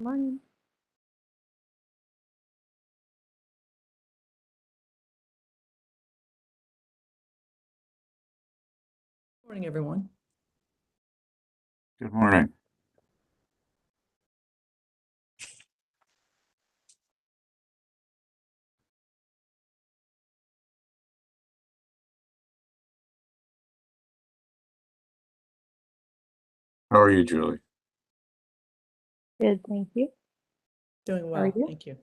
Morning. Morning, everyone. Good morning. How are you, Julie? Good, thank you. Doing How well, are you? thank you.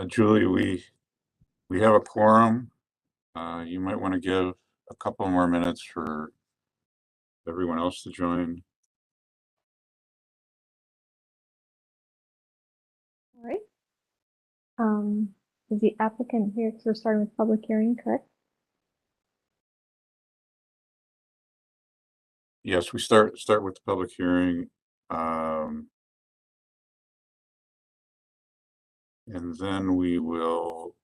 Julie, we have a quorum. You might want to give a couple more minutes for everyone else to join. All right. Is the applicant here? Because we're starting with public hearing, correct? Yes, we start with the public hearing. And then we will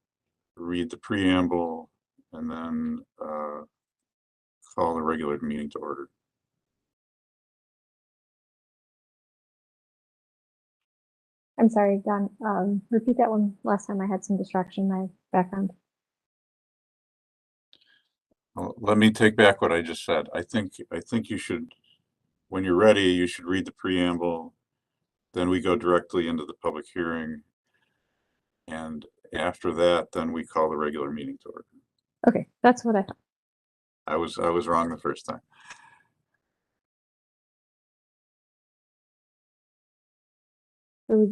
read the preamble and then call the regular meeting to order. I'm sorry, Don. Repeat that one. Last time I had some distraction in my background. Well, let me take back what I just said. I think you should, when you're ready, you should read the preamble. Then we go directly into the public hearing. And after that, then we call the regular meeting to order. Okay, that's what I thought. I was wrong the first time. So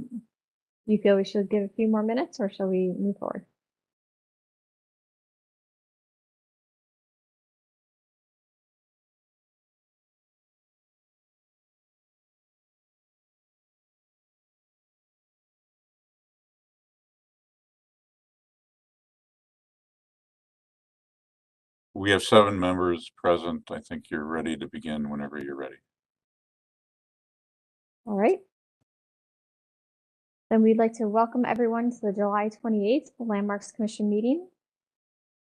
you feel we should give a few more minutes or shall we move forward? We have 7 members present. I think you're ready to begin whenever you're ready. All right. Then we'd like to welcome everyone to the July 28th Landmarks Commission meeting.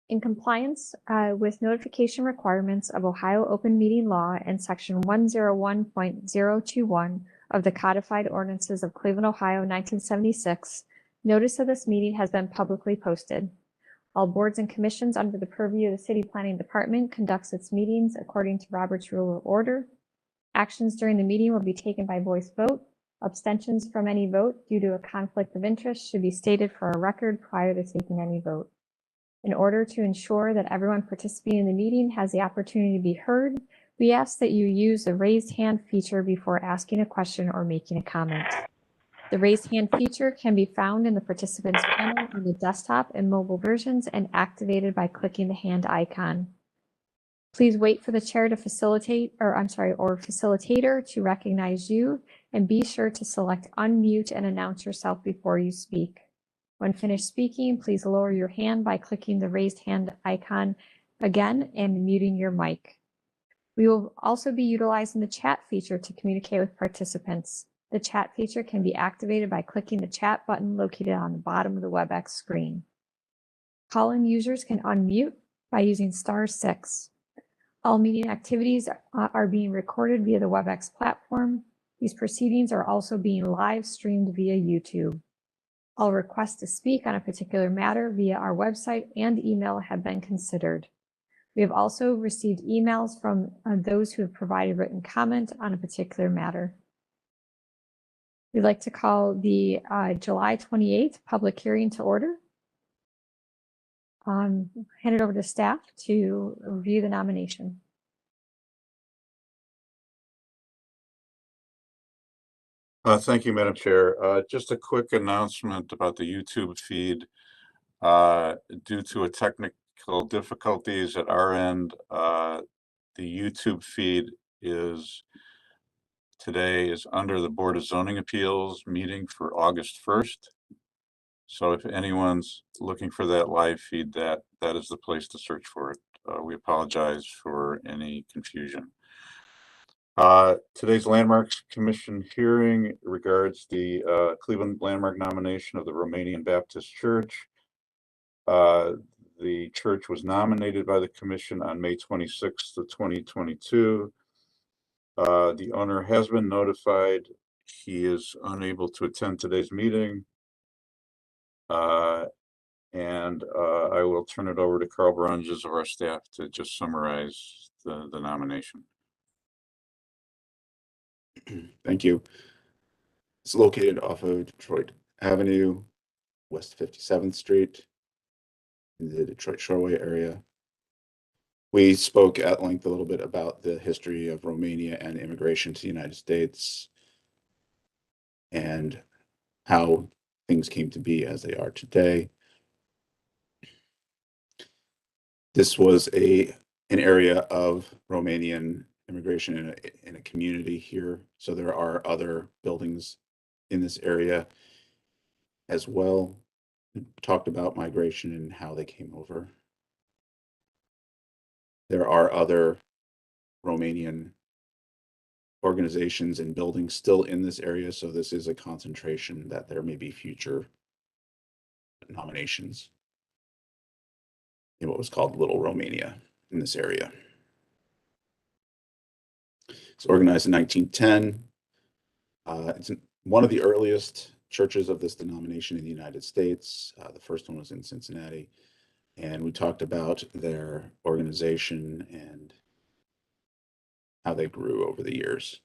In compliance with notification requirements of Ohio Open Meeting Law and Section 101.021 of the Codified Ordinances of Cleveland, Ohio, 1976, notice of this meeting has been publicly posted. All boards and commissions under the purview of the City Planning Department conducts its meetings according to Robert's Rule of Order. Actions during the meeting will be taken by voice vote. Abstentions from any vote due to a conflict of interest should be stated for a record prior to taking any vote. In order to ensure that everyone participating in the meeting has the opportunity to be heard, we ask that you use the raised hand feature before asking a question or making a comment. The raised hand feature can be found in the participants panel on the desktop and mobile versions and activated by clicking the hand icon. Please wait for the chair to facilitator to recognize you, and be sure to select unmute and announce yourself before you speak. When finished speaking, please lower your hand by clicking the raised hand icon again and muting your mic. We will also be utilizing the chat feature to communicate with participants. The chat feature can be activated by clicking the chat button located on the bottom of the WebEx screen. Call-in users can unmute by using *6. All meeting activities are being recorded via the WebEx platform. These proceedings are also being live streamed via YouTube. All requests to speak on a particular matter via our website and email have been considered. We have also received emails from those who have provided written comment on a particular matter. We'd like to call the July 28th public hearing to order. Hand it over to staff to review the nomination. Thank you, Madam Chair. Just a quick announcement about the YouTube feed. Due to a technical difficulties at our end, the YouTube feed today is under the Board of Zoning Appeals meeting for August 1st. So if anyone's looking for that live feed, that is the place to search for it. We apologize for any confusion. Today's Landmarks Commission hearing regards the Cleveland Landmark nomination of the Romanian Baptist Church. The church was nominated by the commission on May 26th of 2022. The owner has been notified. He is unable to attend today's meeting. And I will turn it over to Carl Brunges of our staff to just summarize the nomination. Thank you. It's located off of Detroit Avenue, West 57th Street, in the Detroit Shoreway area. We spoke at length a little bit about the history of Romania and immigration to the United States and how things came to be as they are today. This was an area of Romanian immigration in a community here. So there are other buildings in this area as well. We talked about migration and how they came over. There are other Romanian organizations and buildings still in this area, so this is a concentration that there may be future nominations in what was called Little Romania in this area. It's organized in 1910. It's one of the earliest churches of this denomination in the United States. The first one was in Cincinnati. And we talked about their organization and how they grew over the years.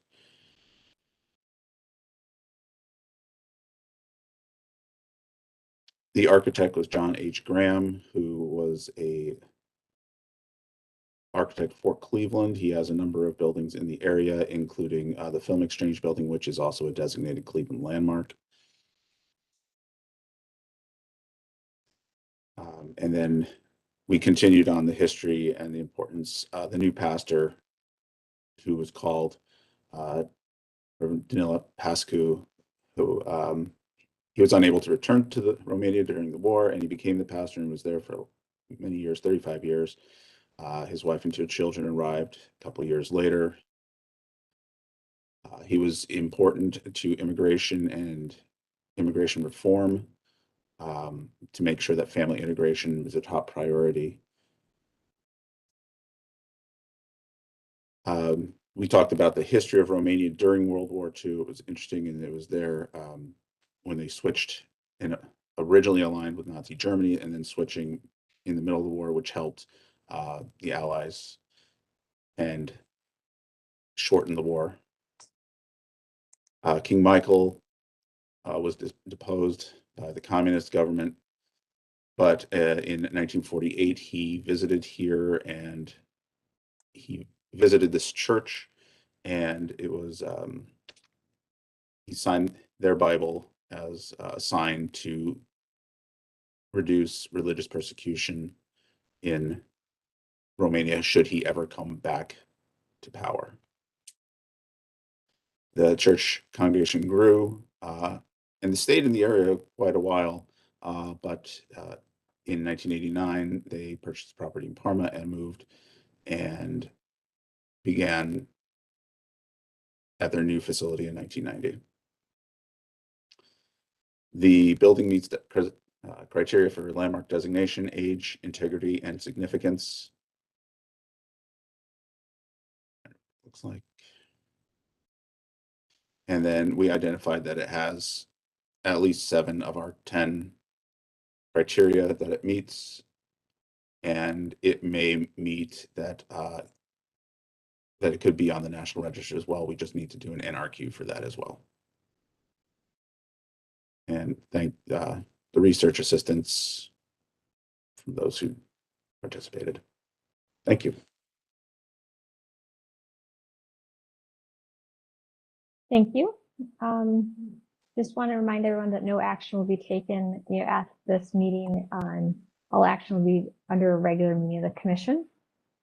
The architect was John H. Graham, who was a architect for Cleveland. He has a number of buildings in the area, including the Film Exchange building, which is also a designated Cleveland landmark. And then we continued on the history and the importance. The new pastor, who was called Reverend Danila Pascu, who he was unable to return to Romania during the war, and he became the pastor and was there for many years, 35 years. His wife and 2 children arrived a couple of years later. He was important to immigration and immigration reform, to make sure that family integration was a top priority. We talked about the history of Romania during World War II. It was interesting, and it was there when they switched and originally aligned with Nazi Germany, and then switching in the middle of the war, which helped the Allies and shorten the war. King Michael was deposed by the communist government, but in 1948 he visited here, and he visited this church, and it was he signed their Bible as a sign to reduce religious persecution in Romania should he ever come back to power. The church congregation grew and stayed in the area quite a while, but in 1989 they purchased property in Parma and moved and began at their new facility in 1990. The building meets the criteria for landmark designation: age, integrity, and significance. Looks like. And then we identified that it has at least 7 of our 10 criteria that it meets, and it may meet that that it could be on the National Register as well. We just need to do an NRQ for that as well. And thank the research assistants from those who participated. Thank you. Thank you. Just want to remind everyone that no action will be taken at this meeting. All action will be under a regular meeting of the commission.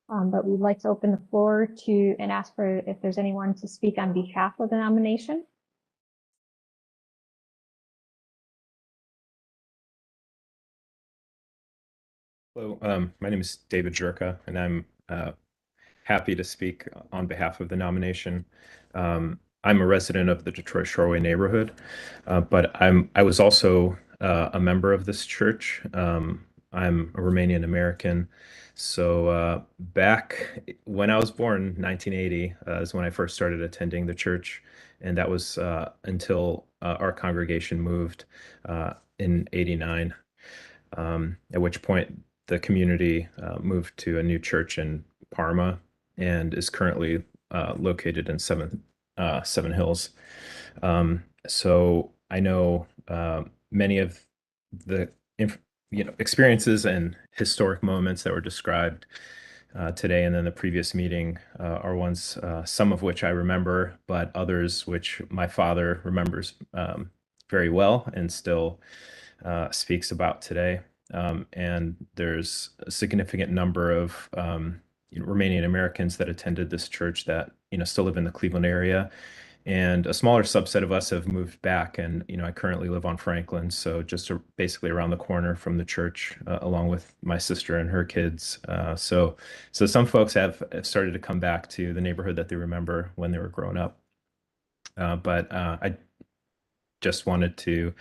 But we'd like to open the floor to and ask for if there's anyone to speak on behalf of the nomination. Hello, my name is David Jerka, and I'm happy to speak on behalf of the nomination. I'm a resident of the Detroit Shoreway neighborhood, but I was also a member of this church. I'm a Romanian American. So back when I was born, 1980, is when I first started attending the church, and that was until our congregation moved in '89, at which point the community moved to a new church in Parma and is currently located in Seven Hills. So I know many of the experiences and historic moments that were described today and then the previous meeting are ones, some of which I remember, but others which my father remembers very well and still speaks about today. And there's a significant number of Romanian Americans that attended this church that still live in the Cleveland area, and a smaller subset of us have moved back. And I currently live on Franklin, so just basically around the corner from the church, along with my sister and her kids. So some folks have started to come back to the neighborhood that they remember when they were growing up. But I just wanted to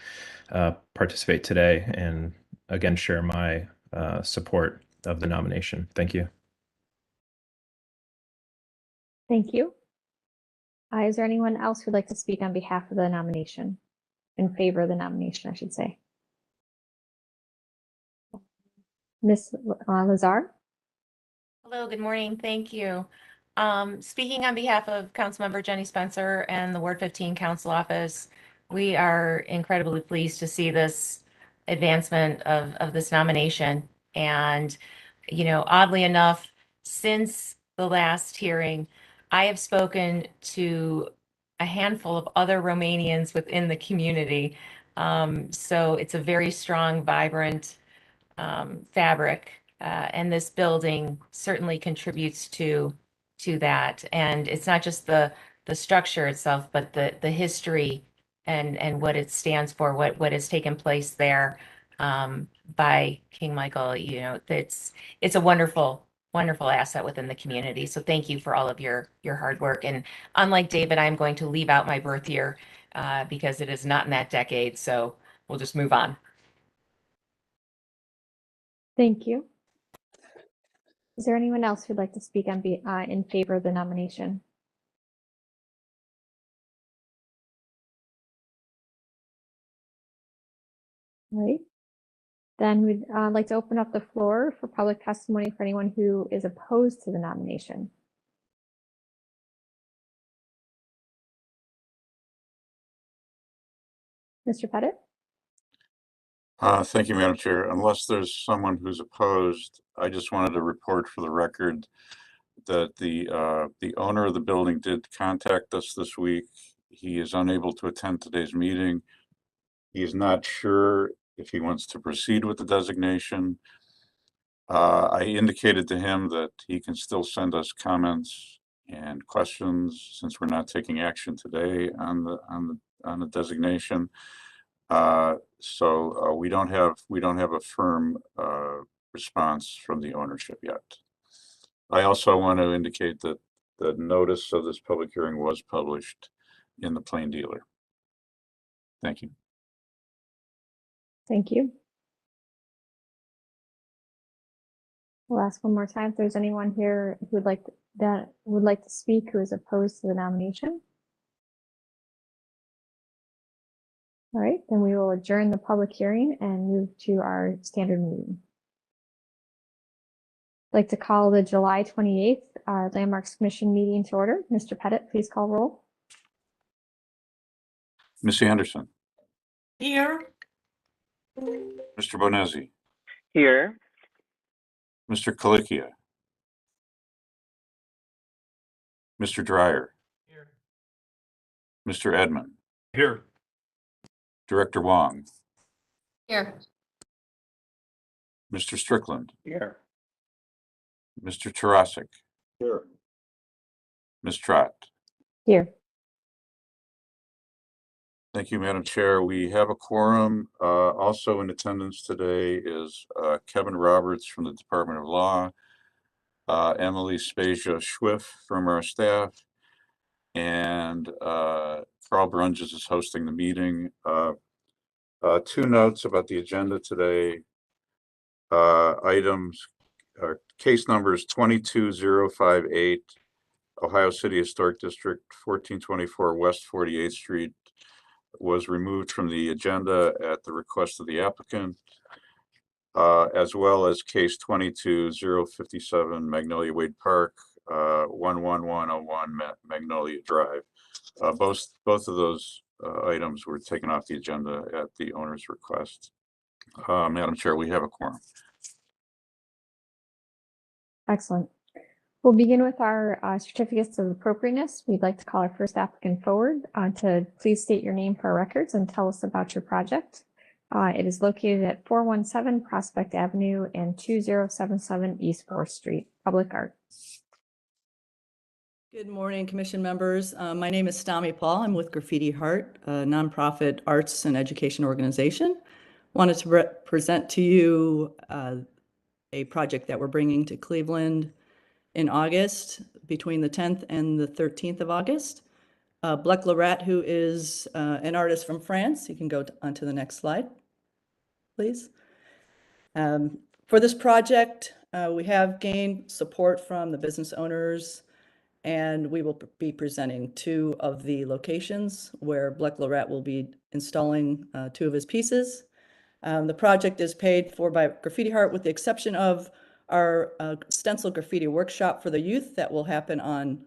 participate today and again share my support of the nomination. Thank you. Thank you. Is there anyone else who'd like to speak on behalf of the nomination? In favor of the nomination, I should say. Ms. Lazar? Hello, good morning. Thank you. Speaking on behalf of Councilmember Jenny Spencer and the Ward 15 Council Office, we are incredibly pleased to see this advancement of this nomination. And, you know, oddly enough, since the last hearing, I have spoken to a handful of other Romanians within the community. So it's a very strong, vibrant fabric, and this building certainly contributes to that. And it's not just the structure itself, but the history and what it stands for, what has taken place there by King Michael. You know, it's a wonderful asset within the community. So thank you for all of your hard work. And unlike David, I'm going to leave out my birth year because it is not in that decade. So we'll just move on. Thank you. Is there anyone else who'd like to speak on in favor of the nomination? All right. Then we'd like to open up the floor for public testimony for anyone who is opposed to the nomination. Mr. Pettit? Thank you, Madam Chair. Unless there's someone who's opposed, I just wanted to report for the record that the owner of the building did contact us this week. He is unable to attend today's meeting. He is not sure if he wants to proceed with the designation. I indicated to him that he can still send us comments and questions since we're not taking action today on the designation. So we don't have a firm response from the ownership yet. I also want to indicate that the notice of this public hearing was published in the Plain Dealer. Thank you. Thank you. We'll ask one more time if there's anyone here who would like to speak who is opposed to the nomination. All right, then we will adjourn the public hearing and move to our standard meeting. I'd like to call the July 28th Landmarks Commission meeting to order. Mr. Pettit, please call roll. Ms. Anderson, Here. Mr. Bonezzi, Here. Mr. Kalikia, Mr. Dreyer, Here. Mr. Edmond, Here. Director Wong, Here. Mr. Strickland, Here. Mr. Tarasik, Here. Ms. Trott. Here. Thank you, Madam Chair. We have a quorum. Also in attendance today is Kevin Roberts from the Department of Law, Emily Spezia Schwiff from our staff, and Carl Brunges is hosting the meeting. Two notes about the agenda today. Case numbers 22058, Ohio City Historic District, 1424 West 48th Street, was removed from the agenda at the request of the applicant, as well as case 22057 Magnolia Wade Park, 11101 Magnolia Drive. Both of those items were taken off the agenda at the owner's request. Madam Chair, we have a quorum. Excellent. We'll begin with our certificates of appropriateness. We'd like to call our first applicant forward to please state your name for our records and tell us about your project. It is located at 417 Prospect Avenue and 2077 East 4th Street, Public Art. Good morning, commission members. My name is Stami Paul. I'm with Graffiti Heart, a nonprofit arts and education organization. Wanted to present to you a project that we're bringing to Cleveland in August, between the 10th and the 13th of August. Blek Lorette, who is an artist from France. You can go on to the next slide, please. For this project, we have gained support from the business owners, and we will be presenting two of the locations where Blek Lorette will be installing two of his pieces. The project is paid for by Graffiti Heart with the exception of our stencil graffiti workshop for the youth that will happen on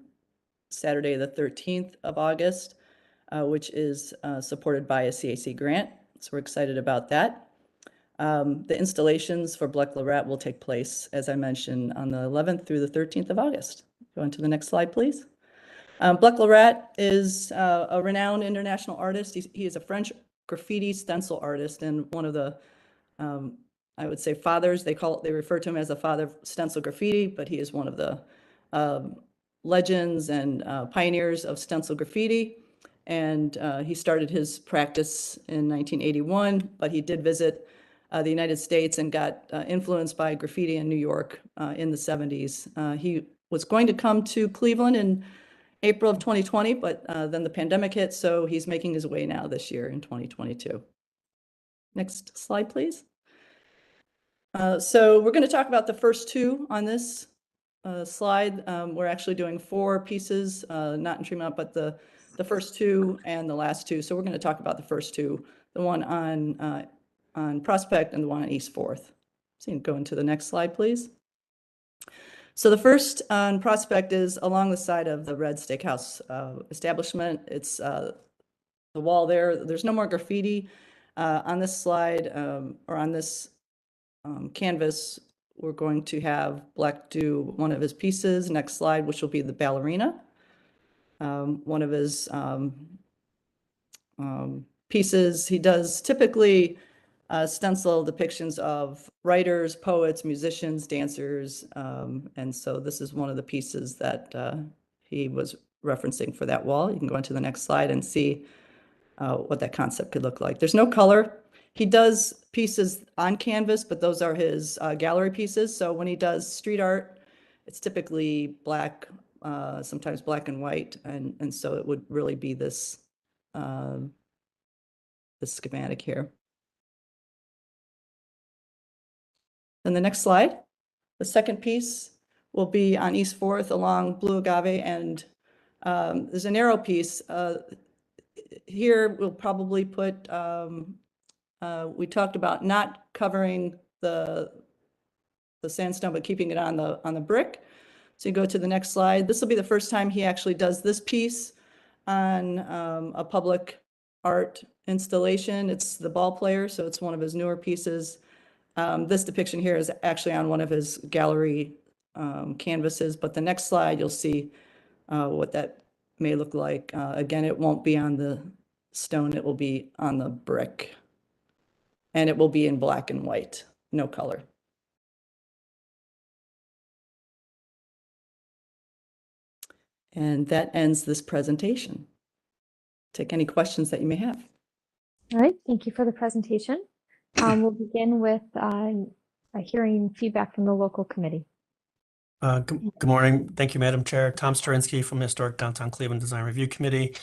Saturday, the 13th of August, which is supported by a CAC grant. So we're excited about that. The installations for Black Lorette will take place, as I mentioned, on the 11th through the 13th of August. Go on to the next slide, please. Black Lorette is a renowned international artist. He is a French graffiti stencil artist and one of the, I would say, fathers. They refer to him as the father of stencil graffiti, but he is one of the legends and pioneers of stencil graffiti. And he started his practice in 1981, but he did visit the United States and got influenced by graffiti in New York in the 70s. He was going to come to Cleveland in April of 2020, but then the pandemic hit, so he's making his way now this year in 2022. Next slide, please. So we're going to talk about the first two on this slide. We're actually doing 4 pieces, not in Tremont, but the first 2 and the last 2. So we're going to talk about the first 2, the one on Prospect and the one on East 4th. So you can go into the next slide, please. So the first on Prospect is along the side of the Red Steakhouse establishment. It's the wall there. There's no more graffiti on this slide or on this canvas. We're going to have Black do one of his pieces. Next slide, which will be the Ballerina. One of his pieces. He does typically stencil depictions of writers, poets, musicians, dancers. And so this is one of the pieces that he was referencing for that wall. You can go on to the next slide and see what that concept could look like. There's no color. He does pieces on canvas, but those are his gallery pieces. So when he does street art, it's typically black, sometimes black and white. And so it would really be this, this schematic here. Then the next slide, the second piece will be on East 4th along Blue Agave, and there's a narrow piece. Here we'll probably put, we talked about not covering the sandstone, but keeping it on the brick. So you go to the next slide. This will be the first time he actually does this piece on a public art installation. It's the Ball Player, so it's one of his newer pieces. This depiction here is actually on one of his gallery canvases, but the next slide you'll see what that may look like. Again, it won't be on the stone, it will be on the brick. And it will be in black and white, no color. And that ends this presentation. Take any questions that you may have. All right, thank you for the presentation. We'll begin with hearing feedback from the local committee. Good morning. Thank you, Madam Chair. Tom Storinsky from Historic Downtown Cleveland Design Review Committee.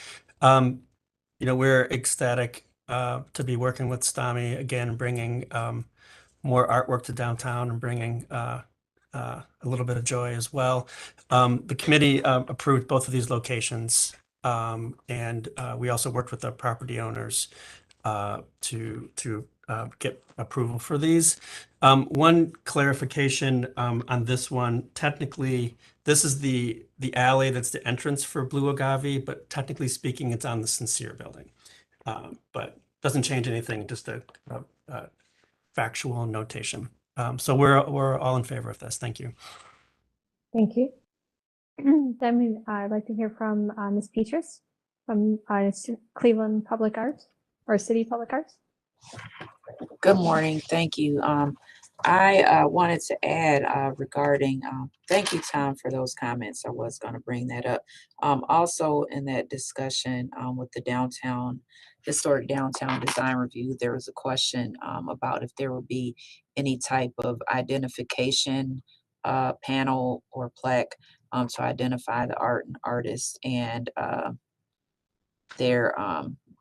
We're ecstatic to be working with STAMI again, bringing more artwork to downtown and bringing a little bit of joy as well. The committee approved both of these locations, and we also worked with the property owners to get approval for these. One clarification on this one, technically, this is the alley that's the entrance for Blue Agave, but technically speaking, it's on the Sincere building. But doesn't change anything, just a factual notation. So we're all in favor of this. Thank you. Thank you. Then I'd like to hear from Ms. Petrus from Cleveland Public Arts or City Public Arts. Good morning. Thank you. I wanted to add regarding, thank you, Tom, for those comments. I was going to bring that up. Also in that discussion with the historic downtown design review, there was a question about if there would be any type of identification panel or plaque to identify the art and artist, and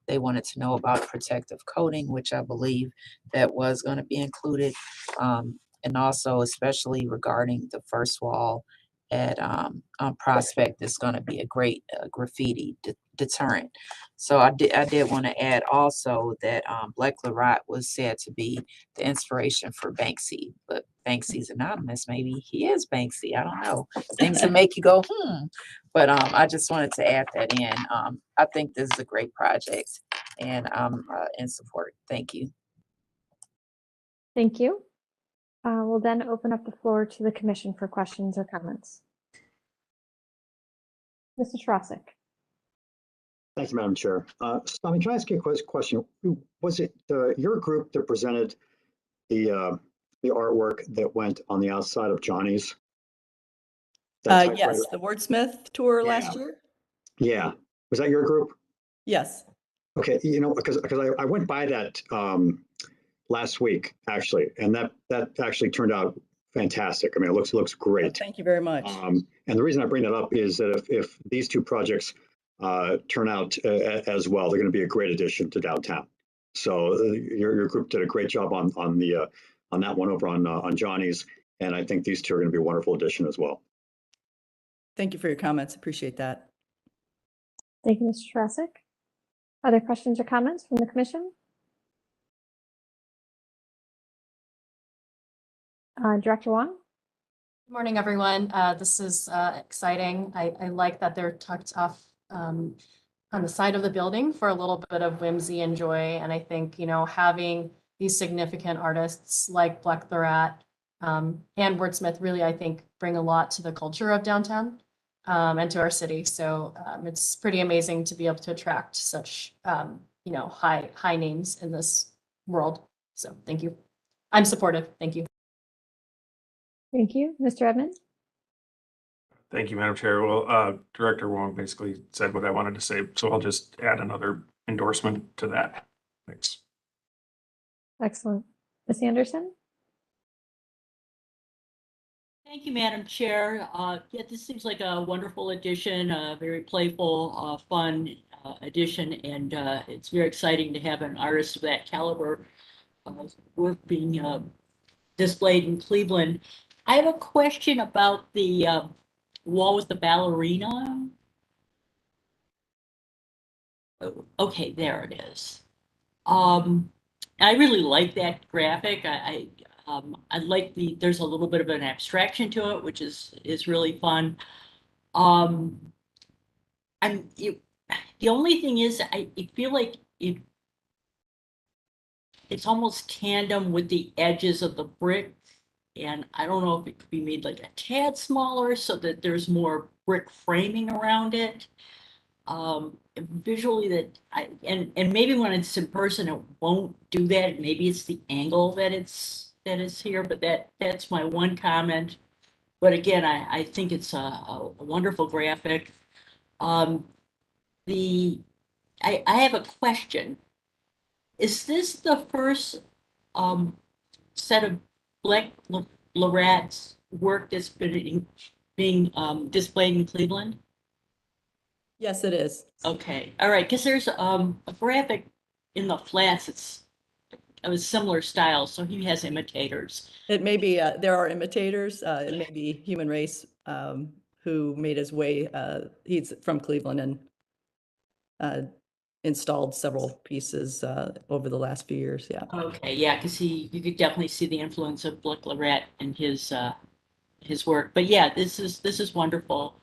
they wanted to know about protective coating, which I believe that was going to be included. And also, especially regarding the first wall at on Prospect, it's going to be a great graffiti deterrent. So I did want to add also that Black Larat was said to be the inspiration for Banksy, but Banksy's anonymous. Maybe he is Banksy. I don't know. Things that make you go, But I just wanted to add that in. I think this is a great project, and I'm in support. Thank you. Thank you. We'll then open up the floor to the commission for questions or comments. Mr. Trosik. Thank you, Madam Chair. Stami, can I ask you a question? Was it your group that presented the artwork that went on the outside of Johnny's? That Yes, typewriter? the Wordsmith tour last year. Yeah. Was that your group? Yes. Okay, because I went by that last week actually, and that actually turned out fantastic. I mean, it looks great. Thank you very much. And the reason I bring that up is that if these two projects turn out as well, they're going to be a great addition to downtown. So your group did a great job on that one over on Johnny's, and I think these two are going to be a wonderful addition as well. Thank you for your comments. Appreciate that. Thank you, Mr. Trosik. Other questions or comments from the commission? Director Wong? Good morning, everyone. This is exciting. I like that they're tucked off on the side of the building for a little bit of whimsy and joy. And I think, having these significant artists like Black Larat and Wordsmith really, I think, bring a lot to the culture of downtown and to our city. So it's pretty amazing to be able to attract such, high names in this world. So thank you. I'm supportive. Thank you. Thank you. Mr. Edmond? Thank you, Madam Chair. Well, Director Wong basically said what I wanted to say, so I'll just add another endorsement to that. Thanks. Excellent. Ms. Anderson? Thank you, Madam Chair. Yeah, this seems like a wonderful addition, a very playful, fun addition, and it's very exciting to have an artist of that caliber work being displayed in Cleveland. I have a question about the wall with the ballerina. Okay, there it is. I really like that graphic. I like there's a little bit of an abstraction to it, which is really fun. The only thing is, I feel like it's almost tandem with the edges of the brick. And I don't know if it could be made like a tad smaller so that there's more brick framing around it. Visually and maybe when it's in person, it won't do that. Maybe it's the angle that is here, but that's my one comment. But again, I think it's a wonderful graphic. I have a question. Is this the first set of Black Larat's work that's being displayed in Cleveland? Yes, it is. Okay, all right, because there's a graphic in the flats. It's of a similar style, so he has imitators. It may be, there are imitators. It may be Human Race who made his way, he's from Cleveland and installed several pieces over the last few years, yeah. Okay, yeah, because you could definitely see the influence of Black Larat in his work. But yeah, this is wonderful.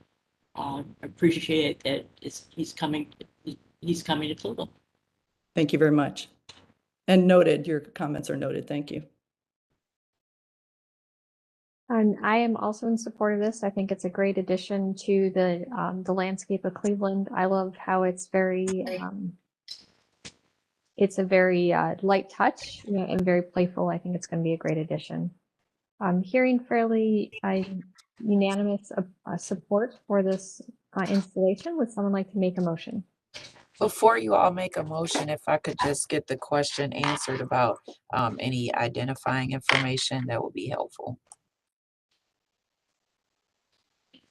Appreciate that he's coming to Cleveland. Thank you very much. And noted, your comments are noted. Thank you. And I am also in support of this. I think it's a great addition to the landscape of Cleveland. I love how it's very, it's a very light touch, and very playful. I think it's going to be a great addition. I'm hearing fairly unanimous support for this installation. Would someone like to make a motion? Before you all make a motion, if I could just get the question answered about any identifying information, that would be helpful.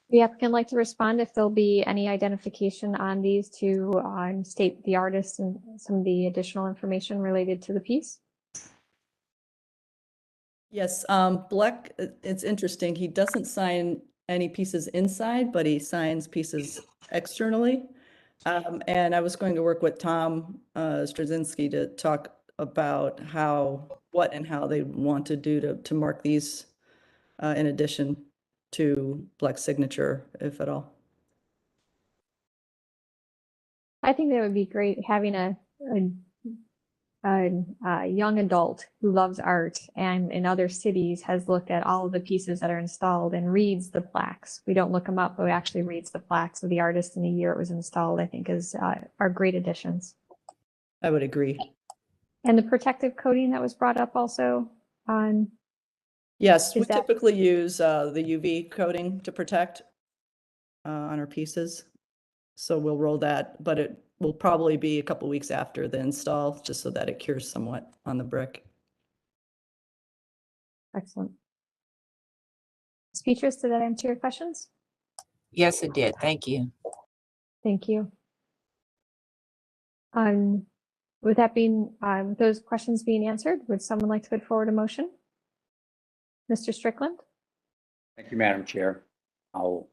The applicant like to respond if there'll be any identification on these to state the artist and some of the additional information related to the piece? Yes, Black, it's interesting. He doesn't sign any pieces inside, but he signs pieces externally. And I was going to work with Tom Straczynski to talk about what and how they want to do to mark these in addition to Black's signature, if at all. I think that would be great having a young adult who loves art and in other cities has looked at all of the pieces that are installed and reads the plaques. We don't look them up, but actually reads the plaques of the artist in the year it was installed, I think are great additions. I would agree. And the protective coating that was brought up also on. Yes, we Is that- typically use the UV coating to protect on our pieces. So we'll roll that, but it will probably be a couple weeks after the install, just so that it cures somewhat on the brick. Excellent. Speeches, did that answer your questions? Yes, it did. Thank you. Thank you. With that being, those questions being answered, would someone like to put forward a motion? Mr. Strickland? Thank you, Madam Chair. I'll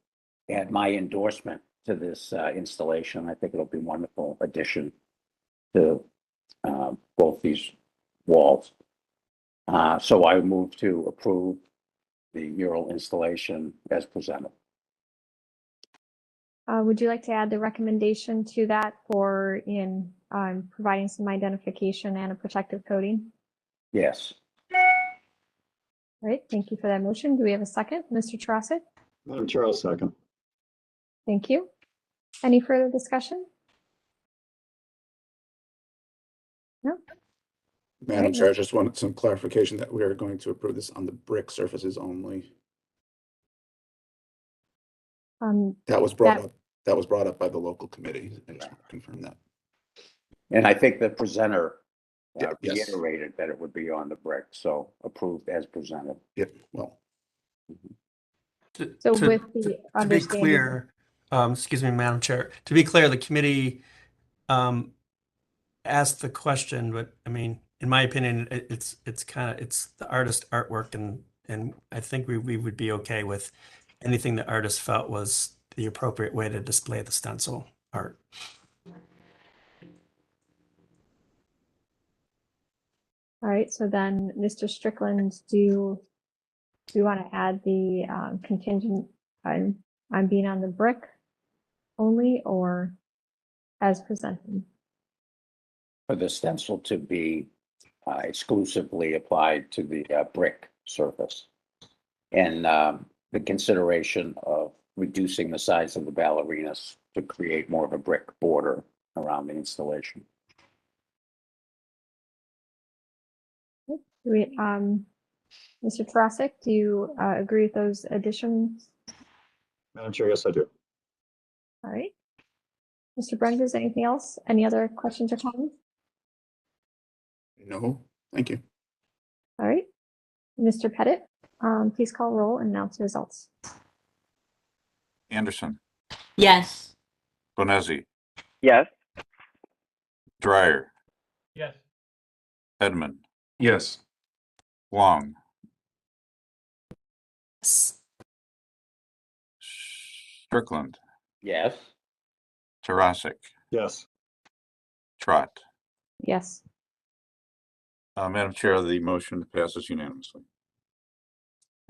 add my endorsement to this installation. I think it'll be a wonderful addition to both these walls. So I move to approve the mural installation as presented. Would you like to add the recommendation to that for providing some identification and a protective coating? Yes. All right, thank you for that motion. Do we have a second? Mr. Tarasik? Madam Chair, I'll second. Thank you. Any further discussion? No? Madam Chair, I just wanted some clarification that we are going to approve this on the brick surfaces only. That was brought up by the local committee. I just want to confirm that. And I think the presenter Yes. reiterated that it would be on the brick, so approved as presented. Yep, well. So with the To be understanding. clear, excuse me, Madam Chair, to be clear, the committee asked the question, but I mean, in my opinion, it's the artist artwork, and I think we would be okay with anything the artist felt was the appropriate way to display the stencil art. All right, so then, Mr. Strickland, do you want to add the contingent on being on the brick only or as presented? For the stencil to be exclusively applied to the brick surface. And the consideration of reducing the size of the ballerinas to create more of a brick border around the installation. Mr. Tarasik, do you agree with those additions? Madam Chair, yes, I do. All right. Mr. Brenges, anything else? Any other questions or comments? No, thank you. All right. Mr. Pettit, please call roll and announce the results. Anderson, Yes. Bonezzi, Yes. Dreyer, Yes. Edmund, Yes. Wong, Strickland, Yes. Tarasik, Yes. Trot. Yes. Madam Chair, the motion passes unanimously.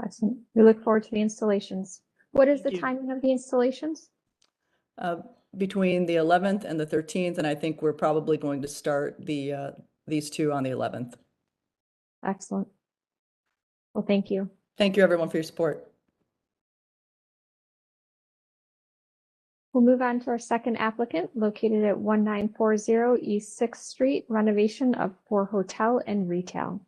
Excellent. We look forward to the installations. What is the Thank you. timing of the installations? Between the 11th and the 13th, and I think we're probably going to start these two on the 11th. Excellent. Well, thank you. Thank you, everyone, for your support. We'll move on to our second applicant located at 1940 East 6th Street, renovation for hotel and retail.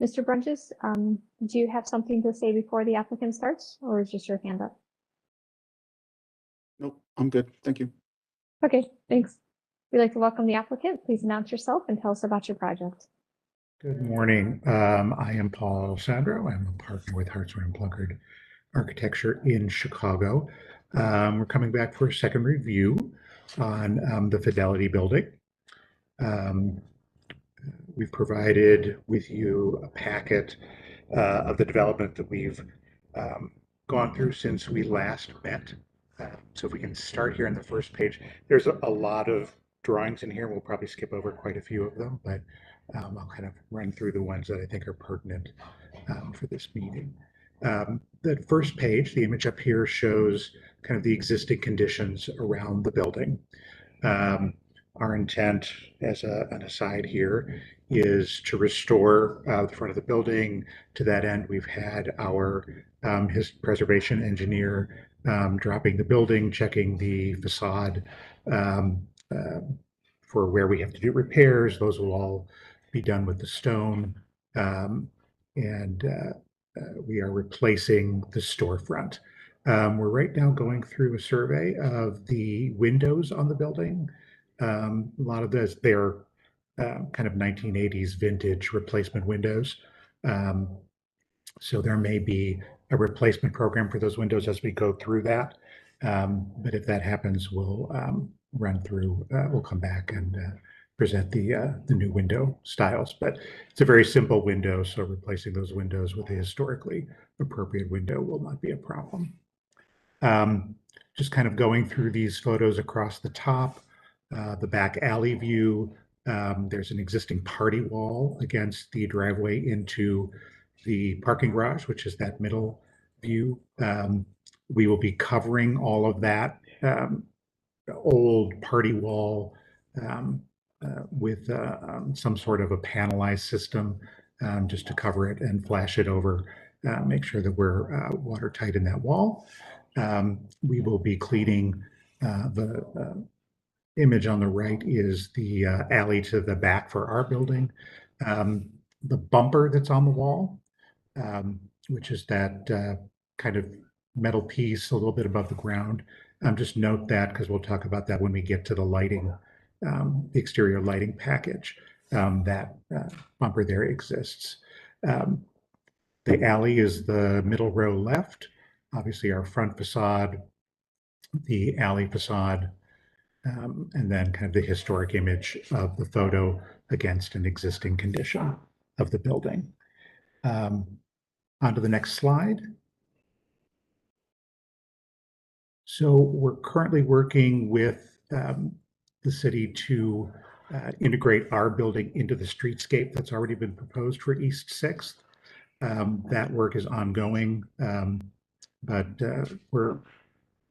Mr. Brunches, do you have something to say before the applicant starts, or is just your hand up? Nope, I'm good. Thank you. Okay, thanks. We'd like to welcome the applicant. Please announce yourself and tell us about your project. Good morning. I am Paul Sandro. I'm a partner with Hartswood and Plunkard Architecture in Chicago. We're coming back for a second review on the Fidelity building. We've provided with you a packet of the development that we've gone through since we last met. So if we can start here on the first page, there's a lot of drawings in here. We'll probably skip over quite a few of them, but I'll kind of run through the ones that I think are pertinent for this meeting. The first page, the image up here, shows kind of the existing conditions around the building. Our intent, as an aside here, is to restore the front of the building. To that end, we've had our his preservation engineer dropping the building, checking the facade for where we have to do repairs. Those will all be done with the stone. We are replacing the storefront. We're right now going through a survey of the windows on the building. A lot of those, they're kind of 1980s vintage replacement windows. So there may be a replacement program for those windows as we go through that. But if that happens, we'll run through, we'll come back and present the new window styles. But it's a very simple window, so replacing those windows with a historically appropriate window will not be a problem. Just kind of going through these photos across the top, the back alley view, there's an existing party wall against the driveway into the parking garage, which is that middle view. We will be covering all of that old party wall with some sort of a panelized system just to cover it and flash it over, make sure that we're watertight in that wall. We will be cleaning the image on the right is the alley to the back for our building. The bumper that's on the wall, which is that kind of metal piece a little bit above the ground. Just note that because we'll talk about that when we get to the lighting, the exterior lighting package. That bumper there exists. The alley is the middle row left. Obviously our front facade, the alley facade, and then kind of the historic image of the photo against an existing condition of the building. On to the next slide. So we're currently working with the city to integrate our building into the streetscape that's already been proposed for East 6th. That work is ongoing, but we're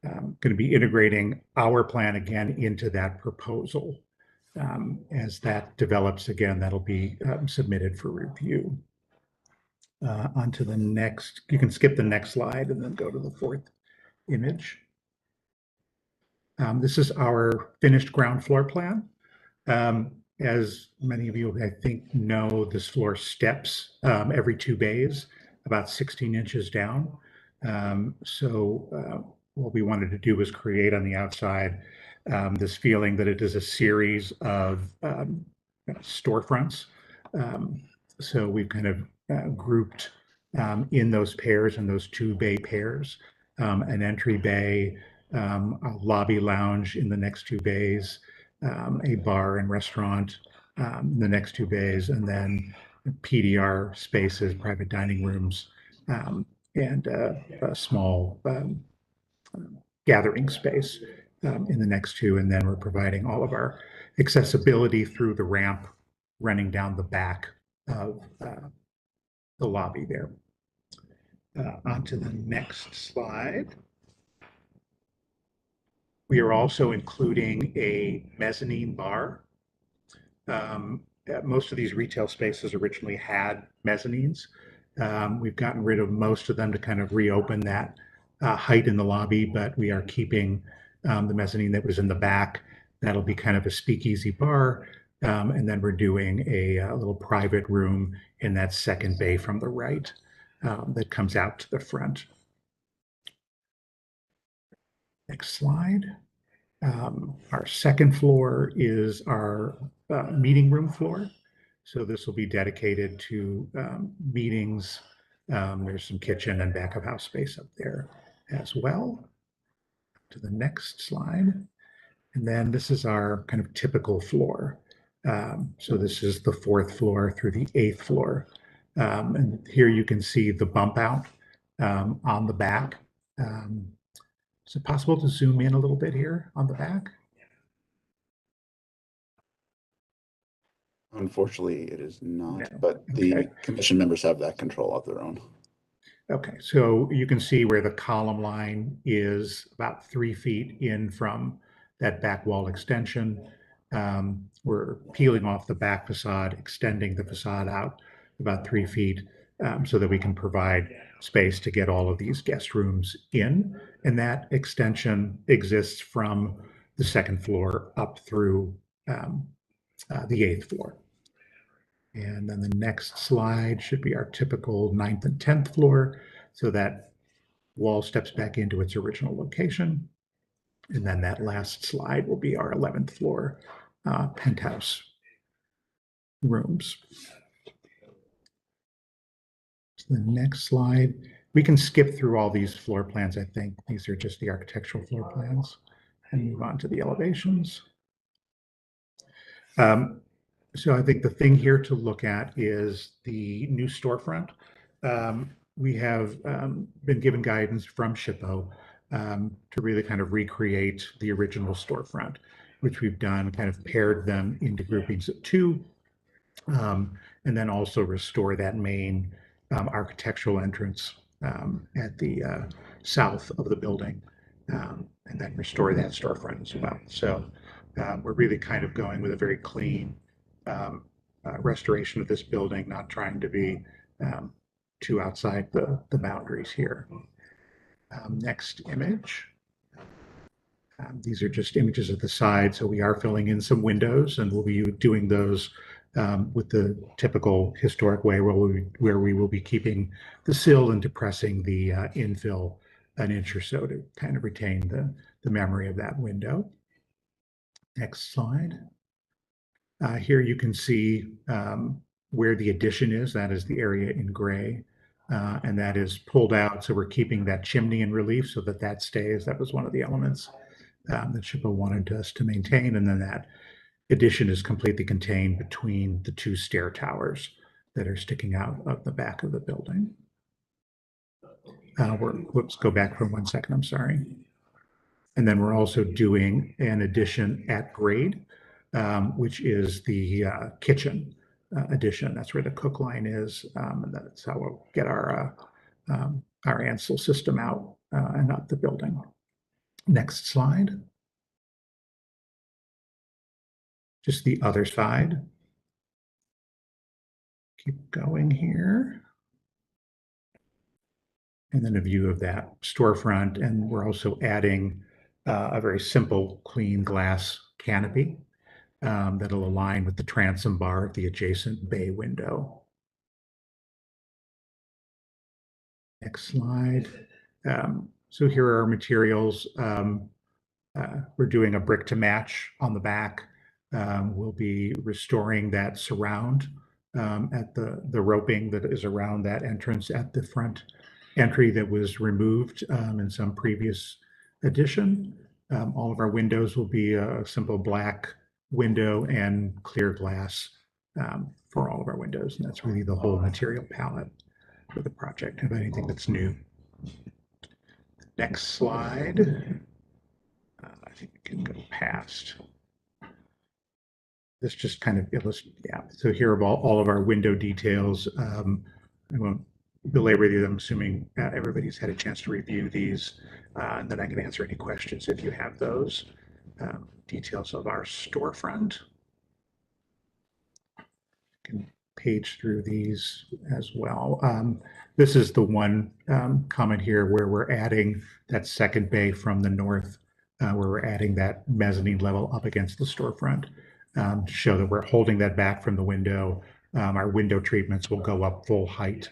going to be integrating our plan again into that proposal. As that develops again, that'll be submitted for review. On to the next, you can skip the next slide and then go to the fourth image. This is our finished ground floor plan. As many of you, I think, know, this floor steps every 2 bays, about 16 inches down. What we wanted to do was create on the outside this feeling that it is a series of storefronts. So we've kind of grouped in those pairs, in those 2 bay pairs, an entry bay, a lobby lounge in the next 2 bays, a bar and restaurant in the next 2 bays, and then PDR spaces, private dining rooms, and a small gathering space in the next 2. And then we're providing all of our accessibility through the ramp running down the back of the lobby there. On to the next slide. We are also including a mezzanine bar. Most of these retail spaces originally had mezzanines. We've gotten rid of most of them to kind of reopen that height in the lobby, but we are keeping the mezzanine that was in the back. That'll be kind of a speakeasy bar. And then we're doing a little private room in that second bay from the right that comes out to the front. Next slide. Our second floor is our meeting room floor. So this will be dedicated to meetings. There's some kitchen and back of house space up there as well. To the next slide. And then this is our kind of typical floor. So this is the 4th floor through the 8th floor. And here you can see the bump out on the back Is it possible to zoom in a little bit here on the back? Unfortunately, it is not, No. but the Okay. commission members have that control of their own. Okay, so you can see where the column line is about 3 feet in from that back wall extension. We're peeling off the back facade, extending the facade out about 3 feet so that we can provide space to get all of these guest rooms in. And that extension exists from the second floor up through the 8th floor. And then the next slide should be our typical 9th and 10th floor. So that wall steps back into its original location. And then that last slide will be our 11th floor penthouse rooms. So the next slide, we can skip through all these floor plans, I think. These are just the architectural floor plans, and move on to the elevations. So I think the thing here to look at is the new storefront. We have been given guidance from SHPO to really kind of recreate the original storefront, which we've done, kind of paired them into groupings of 2, and then also restore that main architectural entrance at the south of the building, and then restore that storefront as well. So we're really kind of going with a very clean restoration of this building, not trying to be too outside the boundaries here. Next image. These are just images of the side, so we are filling in some windows, and we'll be doing those with the typical historic way where we will be keeping the sill and depressing the infill an inch or so to kind of retain the memory of that window. Next slide. Here you can see where the addition is. That is the area in gray, and that is pulled out. So we're keeping that chimney in relief so that that stays. That was one of the elements that SHPO wanted us to maintain. And then that addition is completely contained between the 2 stair towers that are sticking out of the back of the building. Whoops, go back for 1 second, I'm sorry. And then we're also doing an addition at grade, which is the kitchen addition. That's where the cook line is, and that's how we'll get our Ansel system out and up the building. Next slide. Just the other side. Keep going here. And then a view of that storefront. And we're also adding a very simple, clean glass canopy that'll align with the transom bar of the adjacent bay window. Next slide. So here are our materials. We're doing a brick to match on the back. We'll be restoring that surround at the roping that is around that entrance at the front entry that was removed in some previous addition. All of our windows will be a simple black window and clear glass for all of our windows. And that's really the whole material palette for the project, of anything that's new. Next slide. I think we can go past. This just kind of illustrates, yeah. So here are all of our window details. I won't belabor these. I'm assuming everybody's had a chance to review these, and then I can answer any questions if you have those. Details of our storefront. Can page through these as well. This is the one comment here where we're adding that second bay from the north, where we're adding that mezzanine level up against the storefront to show that we're holding that back from the window. Our window treatments will go up full height,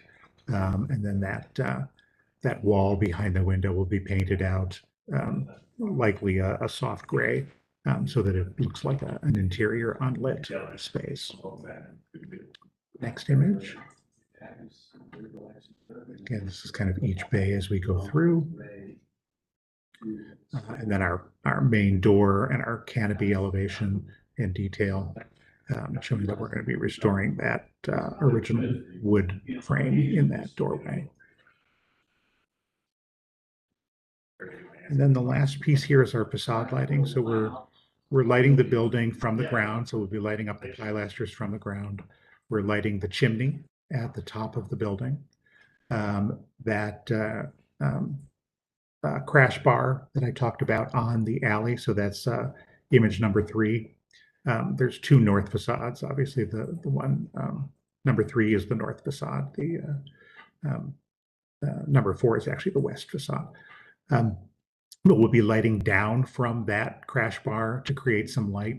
and then that wall behind the window will be painted out, likely a soft gray, so that it looks like an interior unlit space. Next image. Again, this is kind of each bay as we go through. And then our main door and our canopy elevation in detail, showing that we're going to be restoring that original wood frame in that doorway. And then the last piece here is our facade lighting. So we're lighting the building from the ground. So we'll be lighting up the pilasters from the ground. We're lighting the chimney at the top of the building. Crash bar that I talked about on the alley. So that's image number 3. There's 2 north facades. Obviously, the one number 3 is the north facade. The number 4 is actually the west facade. But we'll be lighting down from that crash bar to create some light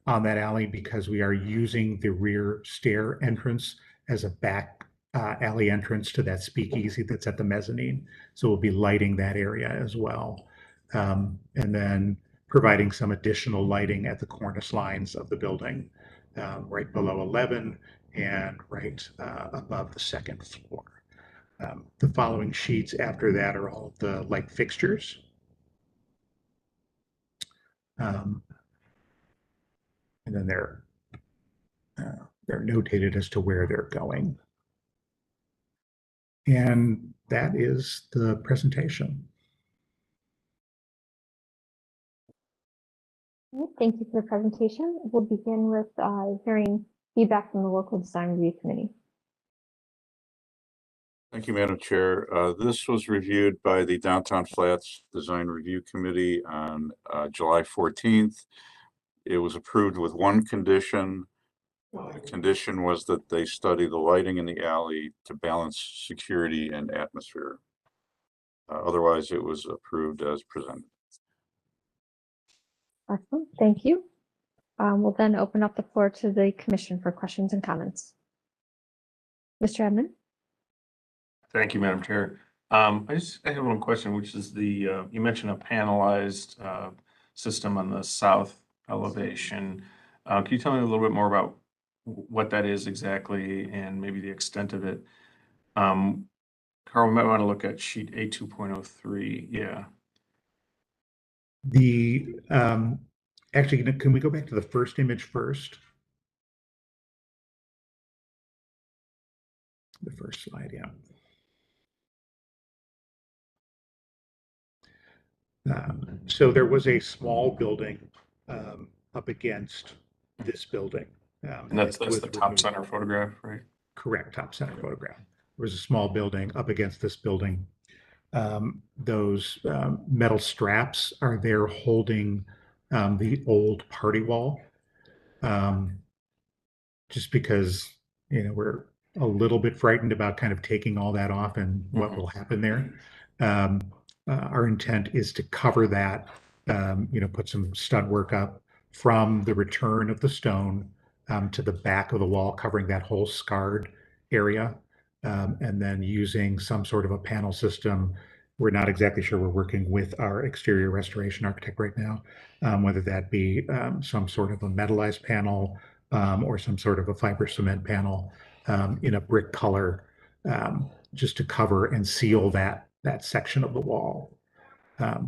on that alley because we are using the rear stair entrance as a back alley entrance to that speakeasy that's at the mezzanine. So we'll be lighting that area as well. And then providing some additional lighting at the cornice lines of the building, right below 11 and right above the 2nd floor. The following sheets after that are all of the light fixtures. And then they're notated as to where they're going. And that is the presentation. Thank you for the presentation. We'll begin with hearing feedback from the local design review committee. Thank you, Madam Chair. This was reviewed by the Downtown Flats Design Review Committee on July 14th. It was approved with one condition. The condition was that they study the lighting in the alley to balance security and atmosphere. Otherwise, it was approved as presented. Excellent, thank you. We'll then open up the floor to the commission for questions and comments. Mr. Edmond? Thank you, Madam Chair. I have one question, which is the, you mentioned a panelized system on the south elevation. Can you tell me a little bit more about what that is exactly and maybe the extent of it? Carl, we might want to look at sheet A2.03. Yeah. The actually, can we go back to the first image first? The first slide, yeah. So there was a small building up against this building. And that's the top center photograph, right? Correct, top center photograph. There was a small building up against this building. Those metal straps are there holding the old party wall. Just because, you know, we're a little bit frightened about kind of taking all that off and what will happen there. Our intent is to cover that, you know, put some stud work up from the return of the stone to the back of the wall, covering that whole scarred area, and then using some sort of a panel system. We're not exactly sure. We're working with our exterior restoration architect right now, whether that be some sort of a metallized panel or some sort of a fiber cement panel in a brick color, just to cover and seal that section of the wall.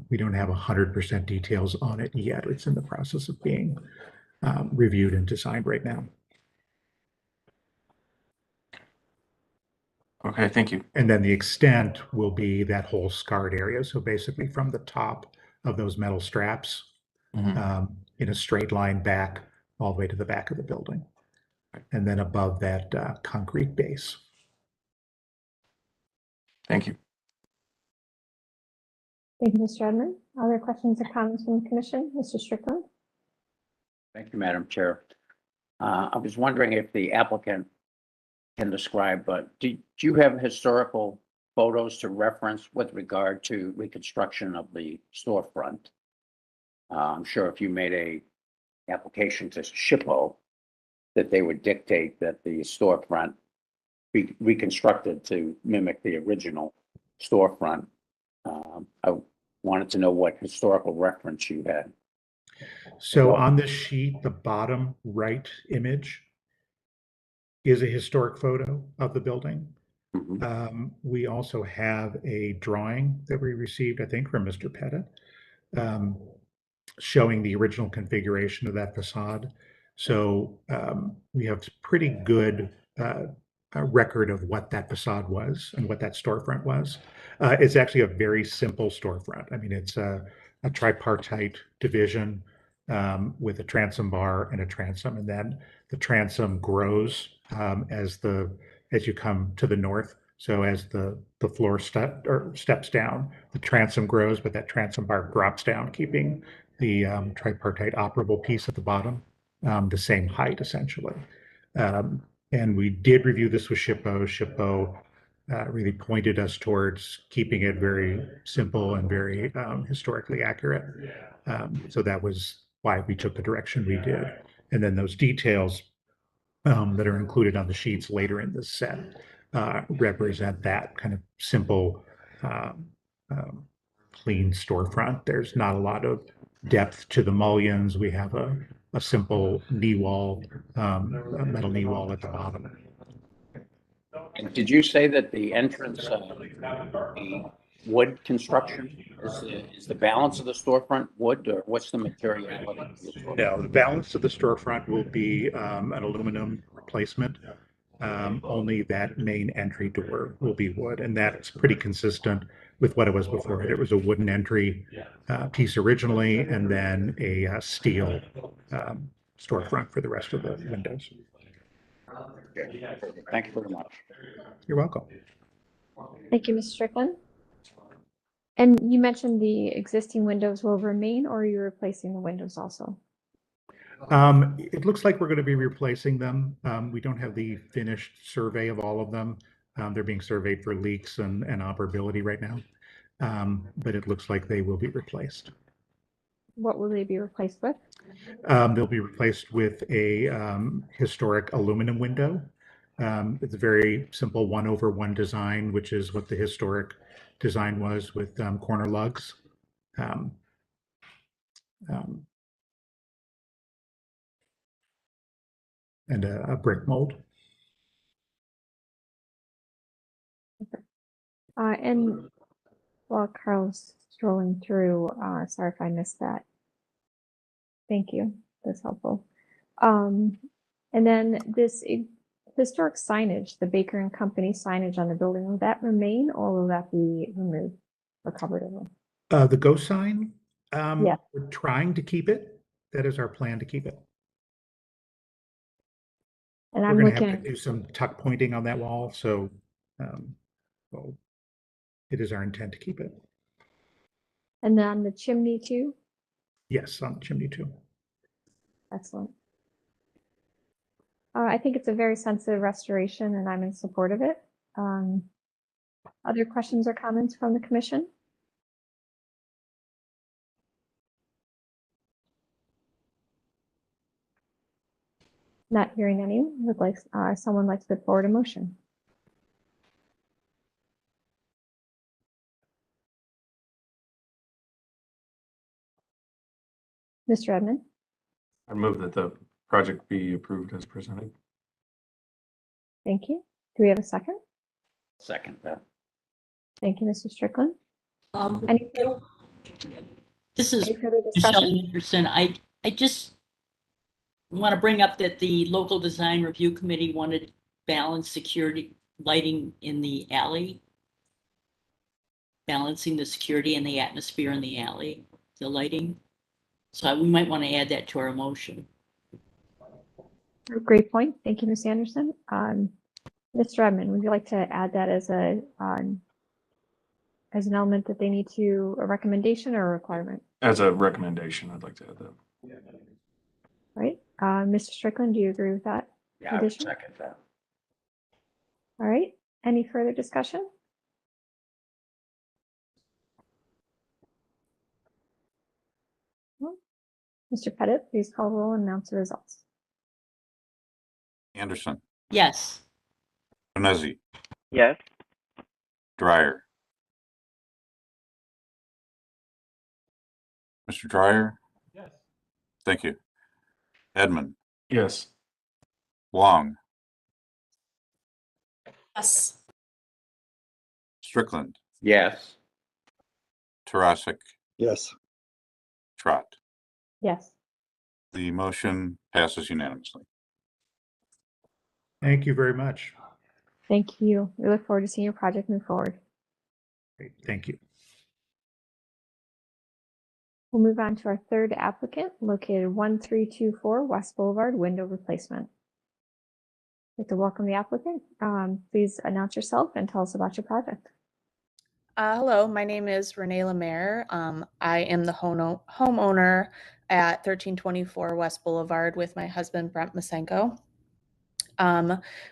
We don't have 100% details on it yet. It's in the process of being reviewed and designed right now. Okay, thank you. And then the extent will be that whole scarred area. So basically from the top of those metal straps in a straight line back all the way to the back of the building. And then above that concrete base. Thank you. Thank you, Mr. Edmond. Other questions or comments from the commission? Mr. Strickland? Thank you, Madam Chair. I was wondering if the applicant can describe, but do you have historical photos to reference with regard to reconstruction of the storefront? I'm sure if you made a application to SHPO, that they would dictate that the storefront be reconstructed to mimic the original storefront. I wanted to know what historical reference you had. So on this sheet, the bottom right image is a historic photo of the building. We also have a drawing that we received, I think, from Mr. Pettit, showing the original configuration of that facade. So we have pretty good record of what that facade was and what that storefront was. It's actually a very simple storefront. I mean, it's a tripartite division with a transom bar and a transom, and then the transom grows as you come to the north. So as the floor steps down, the transom grows, but that transom bar drops down, keeping the tripartite operable piece at the bottom the same height, essentially. And we did review this with SHPO. SHPO really pointed us towards keeping it very simple and very historically accurate. So that was why we took the direction we did. And then those details that are included on the sheets later in the set represent that kind of simple, clean storefront. There's not a lot of depth to the mullions. We have a simple knee wall, a metal knee wall at the bottom. And did you say that the entrance, the wood construction is the balance of the storefront wood, or what's the materiality of the storefront? No, the balance of the storefront will be an aluminum replacement. Only that main entry door will be wood, and that's pretty consistent with what it was before. It was a wooden entry piece originally, and then a steel storefront for the rest of the windows. Thank you very much. You're welcome. Thank you, Ms. Strickland. And you mentioned the existing windows will remain, or are you replacing the windows also? It looks like we're going to be replacing them. We don't have the finished survey of all of them. They're being surveyed for leaks and operability right now. But it looks like they will be replaced. What will they be replaced with? They'll be replaced with a historic aluminum window. It's a very simple 1/1 design, which is what the historic design was, with corner lugs. And a brick mold. And while Carl's strolling through, sorry if I missed that. Thank you. That's helpful. And then this historic signage, the Baker and Company signage on the building, will that remain, or will that be removed or covered over? The Go sign, Yeah. we're trying to keep it. That is our plan, to keep it. And We're I'm going to looking have to do some tuck pointing on that wall, so well, it is our intent to keep it. and then the chimney too. Yes, on the chimney too. Excellent. I think it's a very sensitive restoration, and I'm in support of it. Other questions or comments from the commission? Not hearing any. Would like someone like to put forward a motion? Mr. Edmond? I move that the project be approved as presented. Thank you. Do we have a second? Second that. Thank you, Mr. Strickland. Any This is further Michelle discussion? Anderson. I just want to bring up that the local design review committee wanted balanced security lighting in the alley, balancing the security and the atmosphere in the alley, the lighting. So we might want to add that to our motion. Great point. Thank you, Ms. Anderson. Mr. Edmond, would you like to add that as an element that they need to, a recommendation or a requirement? As a recommendation, I'd like to add that. Right. Mr. Strickland, do you agree with that? Yeah, I would second that. All right. Any further discussion? No? Mr. Pettit, please call roll and announce the results. Anderson, Yes. Venezzi, Yes. Dryer. Mr. Dryer? Yes. Thank you. Edmund, Yes. Long, Yes. Strickland, Yes. Tarasik, Yes. Trot. Yes. The motion passes unanimously. Thank you very much. Thank you. We look forward to seeing your project move forward. Great, thank you. We'll move on to our third applicant, located 1324 West Boulevard, window replacement. I'd like to welcome the applicant. Please announce yourself and tell us about your project. Hello, my name is Renee Lemaire. I am the homeowner at 1324 West Boulevard with my husband, Brent Masenko.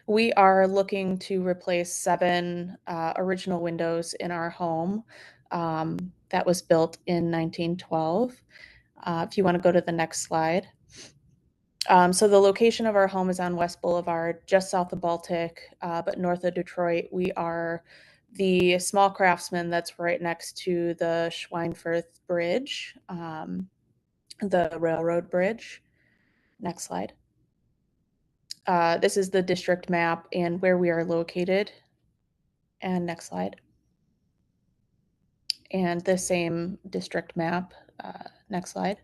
We are looking to replace 7 original windows in our home that was built in 1912. If you want to go to the next slide. So the location of our home is on West Boulevard, just south of Baltic, but north of Detroit. We are the small craftsman that's right next to the Schweinfurth Bridge, the railroad bridge. Next slide. This is the district map and where we are located. And next slide. And the same district map. Next slide.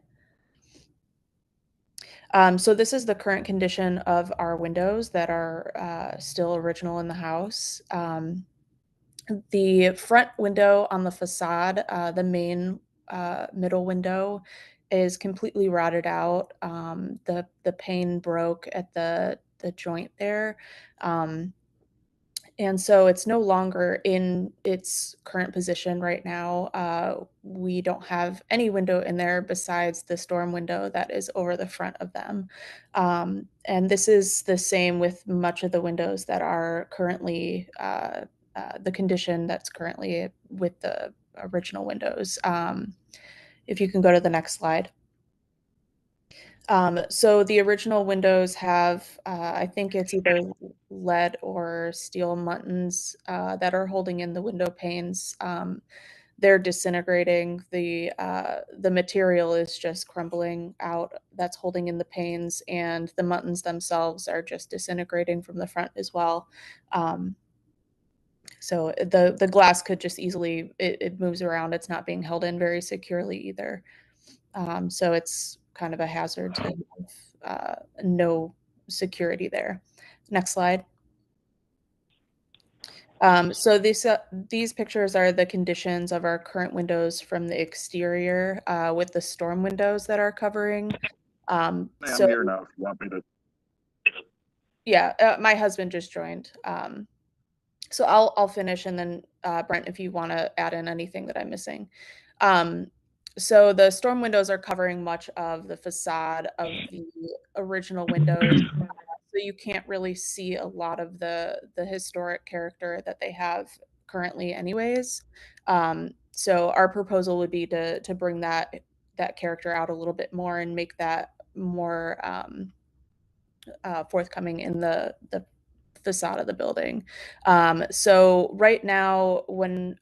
So this is the current condition of our windows that are still original in the house. The front window on the facade, the main middle window, is completely rotted out. The pane broke at the joint there. And so it's no longer in its current position right now. We don't have any window in there besides the storm window that is over the front of them. And this is the same with much of the windows that are currently the condition that's currently with the original windows. If you can go to the next slide. So the original windows have, I think it's either lead or steel muntins that are holding in the window panes. They're disintegrating. The material is just crumbling out that's holding in the panes, and the muntins themselves are just disintegrating from the front as well. So the glass could just easily, it moves around. It's not being held in very securely either. So it's kind of a hazard to have no security there. Next slide. So these pictures are the conditions of our current windows from the exterior with the storm windows that are covering. I'm here now if you want me to. Yeah, my husband just joined. So I'll finish, and then Brent, if you want to add in anything that I'm missing. So the storm windows are covering much of the facade of the original windows. So you can't really see a lot of the historic character that they have currently anyways. So our proposal would be to bring that character out a little bit more and make that more forthcoming in the facade of the building. So right now, when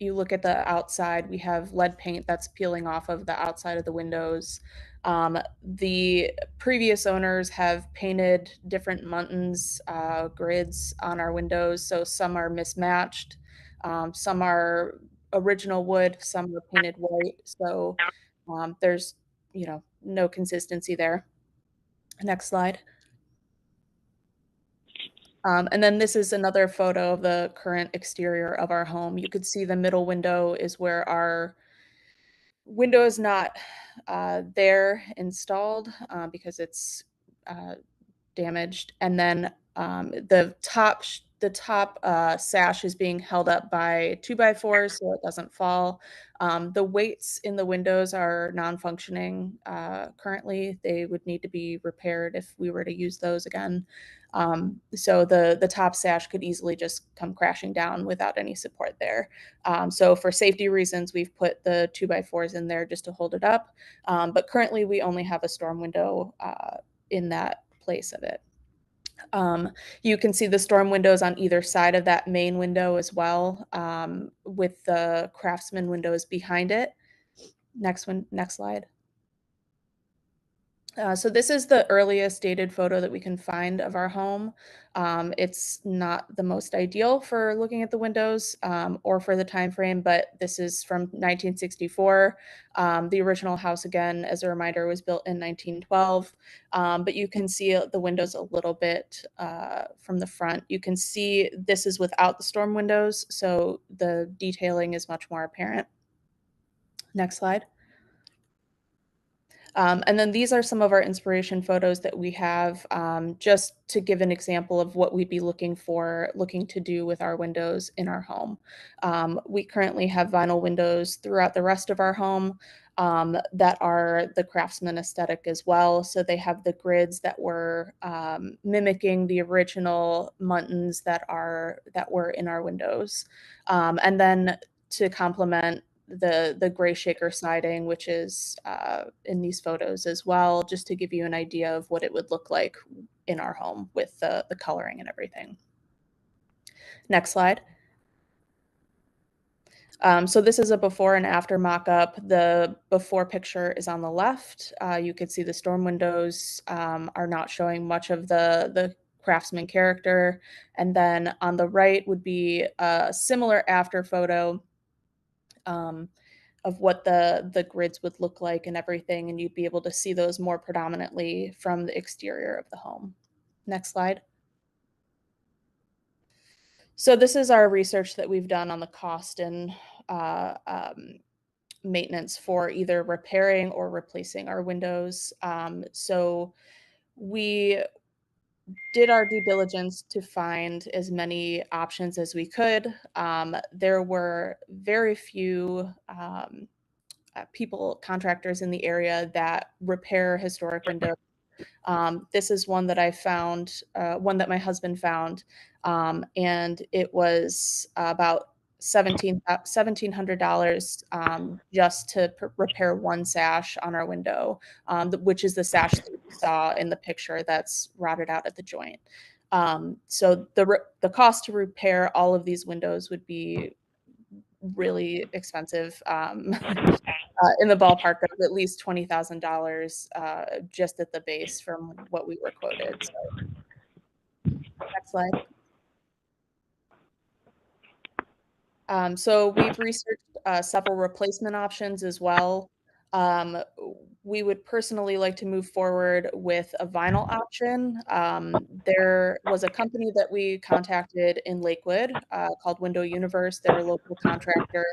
you look at the outside, we have lead paint that's peeling off of the outside of the windows. The previous owners have painted different muntins grids on our windows. So some are mismatched, some are original wood, some are painted white. So there's, no consistency there. Next slide. And then this is another photo of the current exterior of our home. You could see the middle window is where our window is not there installed because it's damaged. And then the top sash is being held up by 2x4s so it doesn't fall. The weights in the windows are non-functioning currently. They would need to be repaired if we were to use those again. So the top sash could easily just come crashing down without any support there. So for safety reasons, we've put the 2x4s in there just to hold it up. But currently we only have a storm window in that place of it. You can see the storm windows on either side of that main window as well, with the craftsman windows behind it. Next slide. So this is the earliest dated photo that we can find of our home. It's not the most ideal for looking at the windows or for the time frame, but this is from 1964. The original house, again, as a reminder, was built in 1912, but you can see the windows a little bit from the front. You can see this is without the storm windows, so the detailing is much more apparent. Next slide. And then these are some of our inspiration photos that we have, just to give an example of what we'd be looking to do with our windows in our home. We currently have vinyl windows throughout the rest of our home that are the Craftsman aesthetic as well. So they have the grids that were mimicking the original muntins that were in our windows. And then to complement the gray shaker siding, which is in these photos as well, just to give you an idea of what it would look like in our home with the coloring and everything. Next slide. So this is a before and after mock-up. The before picture is on the left. You could see the storm windows are not showing much of the Craftsman character. And then on the right would be a similar after photo of what the grids would look like and everything, and you'd be able to see those more predominantly from the exterior of the home. Next slide. So this is our research that we've done on the cost and maintenance for either repairing or replacing our windows. So we did our due diligence to find as many options as we could. There were very few contractors in the area that repair historic windows. This is one that I found, one that my husband found, and it was about $1,700 just to repair one sash on our window, which is the sash that you saw in the picture that's rotted out at the joint. So the cost to repair all of these windows would be really expensive, in the ballpark of at least $20,000 just at the base from what we were quoted. So, next slide. So we've researched several replacement options as well. We would personally like to move forward with a vinyl option. There was a company that we contacted in Lakewood called Window Universe. They're a local contractor,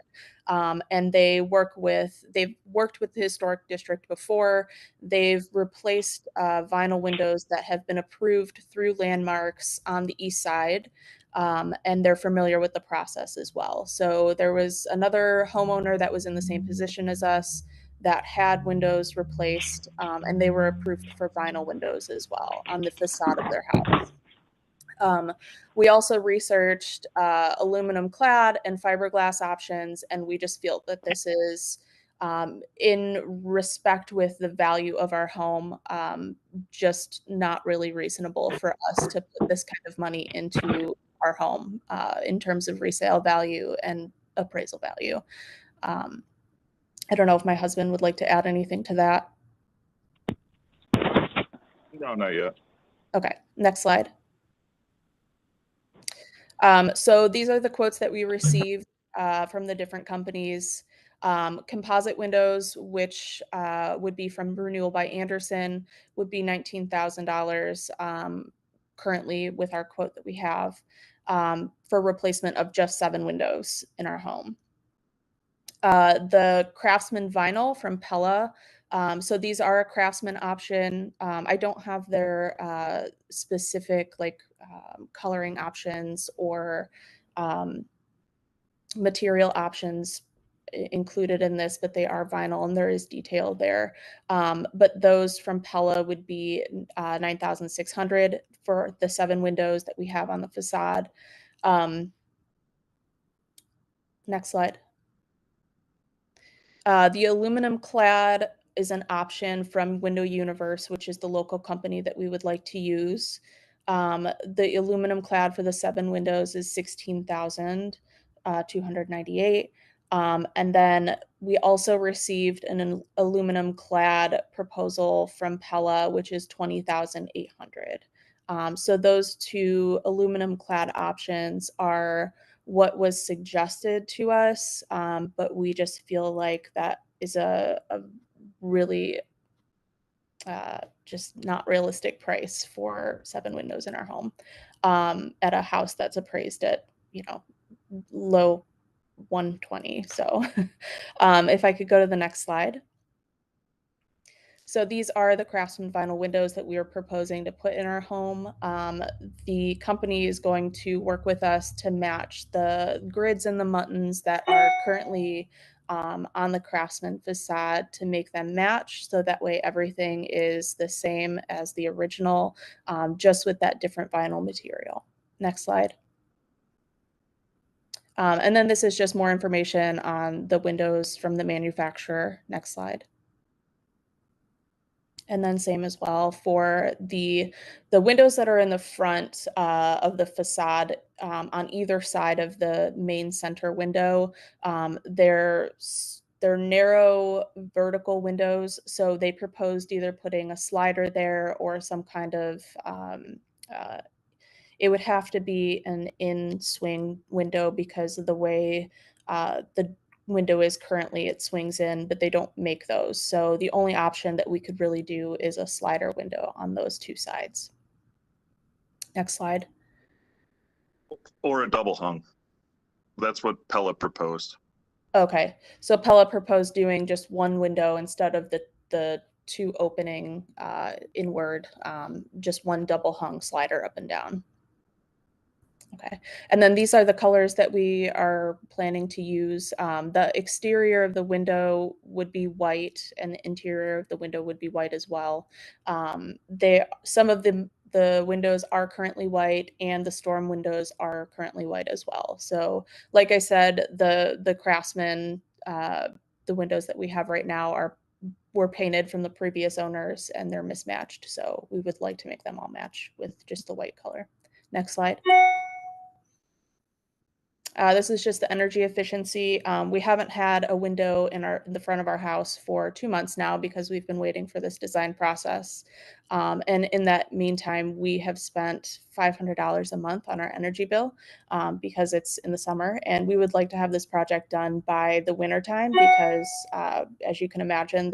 and they've worked with the historic district before. They've replaced vinyl windows that have been approved through landmarks on the east side. And they're familiar with the process as well. So there was another homeowner that was in the same position as us that had windows replaced, and they were approved for vinyl windows as well on the facade of their house. We also researched aluminum clad and fiberglass options, and we just feel that this is in respect with the value of our home, just not really reasonable for us to put this kind of money into our home in terms of resale value and appraisal value. I don't know if my husband would like to add anything to that. No, not yet. Okay, next slide. So these are the quotes that we received from the different companies. Composite windows, which would be from Renewal by Anderson, would be $19,000 currently with our quote that we have for replacement of just 7 windows in our home. The Craftsman vinyl from Pella. So these are a Craftsman option. I don't have their specific coloring options or material options included in this, but they are vinyl and there is detail there. But those from Pella would be $9,600 for the 7 windows that we have on the facade. Next slide. The aluminum clad is an option from Window Universe, which is the local company that we would like to use. The aluminum clad for the 7 windows is $16,298. And then we also received an aluminum clad proposal from Pella, which is $20,800. So those two aluminum clad options are what was suggested to us, but we just feel like that is a really just not realistic price for 7 windows in our home at a house that's appraised at, you know, low 120. So if I could go to the next slide. So these are the Craftsman vinyl windows that we are proposing to put in our home. The company is going to work with us to match the grids and the muttons that are currently on the Craftsman facade to make them match. So that way everything is the same as the original, just with that different vinyl material. Next slide. And then this is just more information on the windows from the manufacturer. Next slide. And then same as well for the windows that are in the front of the facade on either side of the main center window. They're narrow vertical windows, so they proposed either putting a slider there or some kind of it would have to be an in-swing window because of the way the window is currently, it swings in, but they don't make those. So the only option that we could really do is a slider window on those two sides. Next slide. Or a double hung. That's what Pella proposed. Okay, so Pella proposed doing just one window instead of the two opening inward, just one double hung slider up and down. Okay, and then these are the colors that we are planning to use. The exterior of the window would be white, and the interior of the window would be white as well. Some of the windows are currently white, and the storm windows are currently white as well. So, like I said, the Craftsman, the windows that we have right now were painted from the previous owners, and they're mismatched. So we would like to make them all match with just the white color. Next slide. This is just the energy efficiency. We haven't had a window in the front of our house for 2 months now because we've been waiting for this design process. And in that meantime, we have spent $500 a month on our energy bill because it's in the summer. And we would like to have this project done by the winter time because, as you can imagine,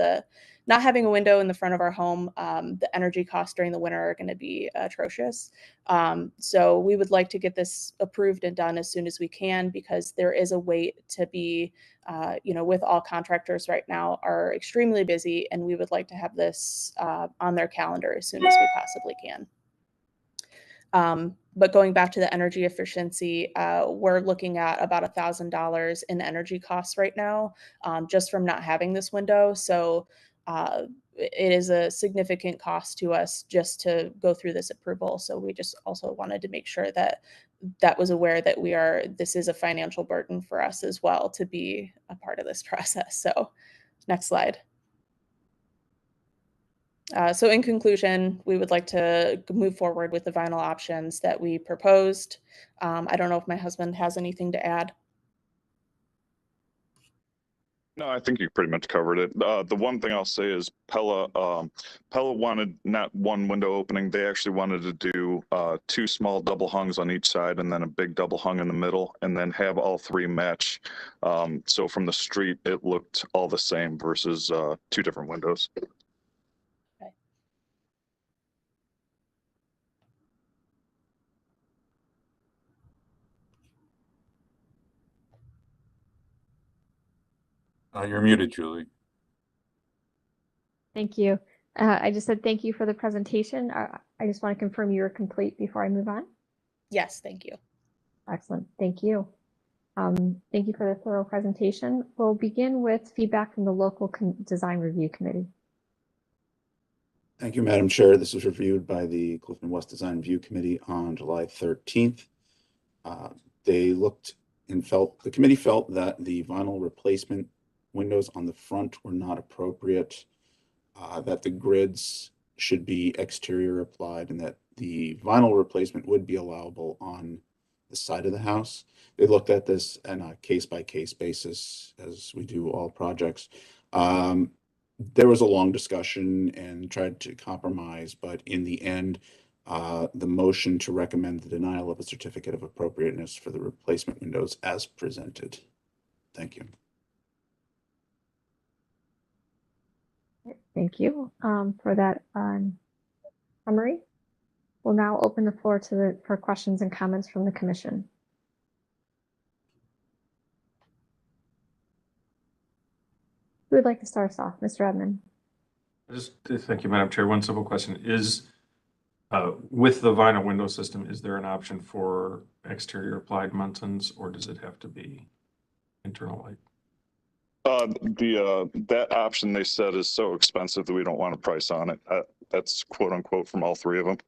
not having a window in the front of our home, the energy costs during the winter are going to be atrocious. So we would like to get this approved and done as soon as we can because there is a wait to be, with all contractors right now are extremely busy, and we would like to have this on their calendar as soon as we possibly can. But going back to the energy efficiency, we're looking at about $1,000 in energy costs right now, just from not having this window. So it is a significant cost to us just to go through this approval. So we just also wanted to make sure that was aware that this is a financial burden for us as well to be a part of this process. So next slide. So in conclusion, we would like to move forward with the vinyl options that we proposed. I don't know if my husband has anything to add. No, I think you pretty much covered it. The one thing I'll say is Pella wanted not one window opening. They actually wanted to do 2 small double hungs on each side and then a big double hung in the middle and then have all 3 match. So from the street, it looked all the same versus 2 different windows. You're muted, Julie. Thank you. I just said thank you for the presentation. I just want to confirm you are complete before I move on. Yes, thank you. Excellent. Thank you. Thank you for the thorough presentation. We'll begin with feedback from the local design review committee. Thank you, Madam Chair. This was reviewed by the Clifton West Design Review Committee on July 13th. The committee felt that the vinyl replacement windows on the front were not appropriate, that the grids should be exterior applied, and that the vinyl replacement would be allowable on the side of the house. They looked at this on a case-by-case basis, as we do all projects. There was a long discussion and tried to compromise, but in the end, the motion to recommend the denial of a certificate of appropriateness for the replacement windows as presented. Thank you. Thank you for that summary. We'll now open the floor for questions and comments from the commission. Who would like to start us off? Mr. Edmond. Thank you, Madam Chair. One simple question is, with the vinyl window system, is there an option for exterior applied muntins, or does it have to be internal light? That option they said is so expensive that we don't want to price on it. That's quote unquote from all three of them.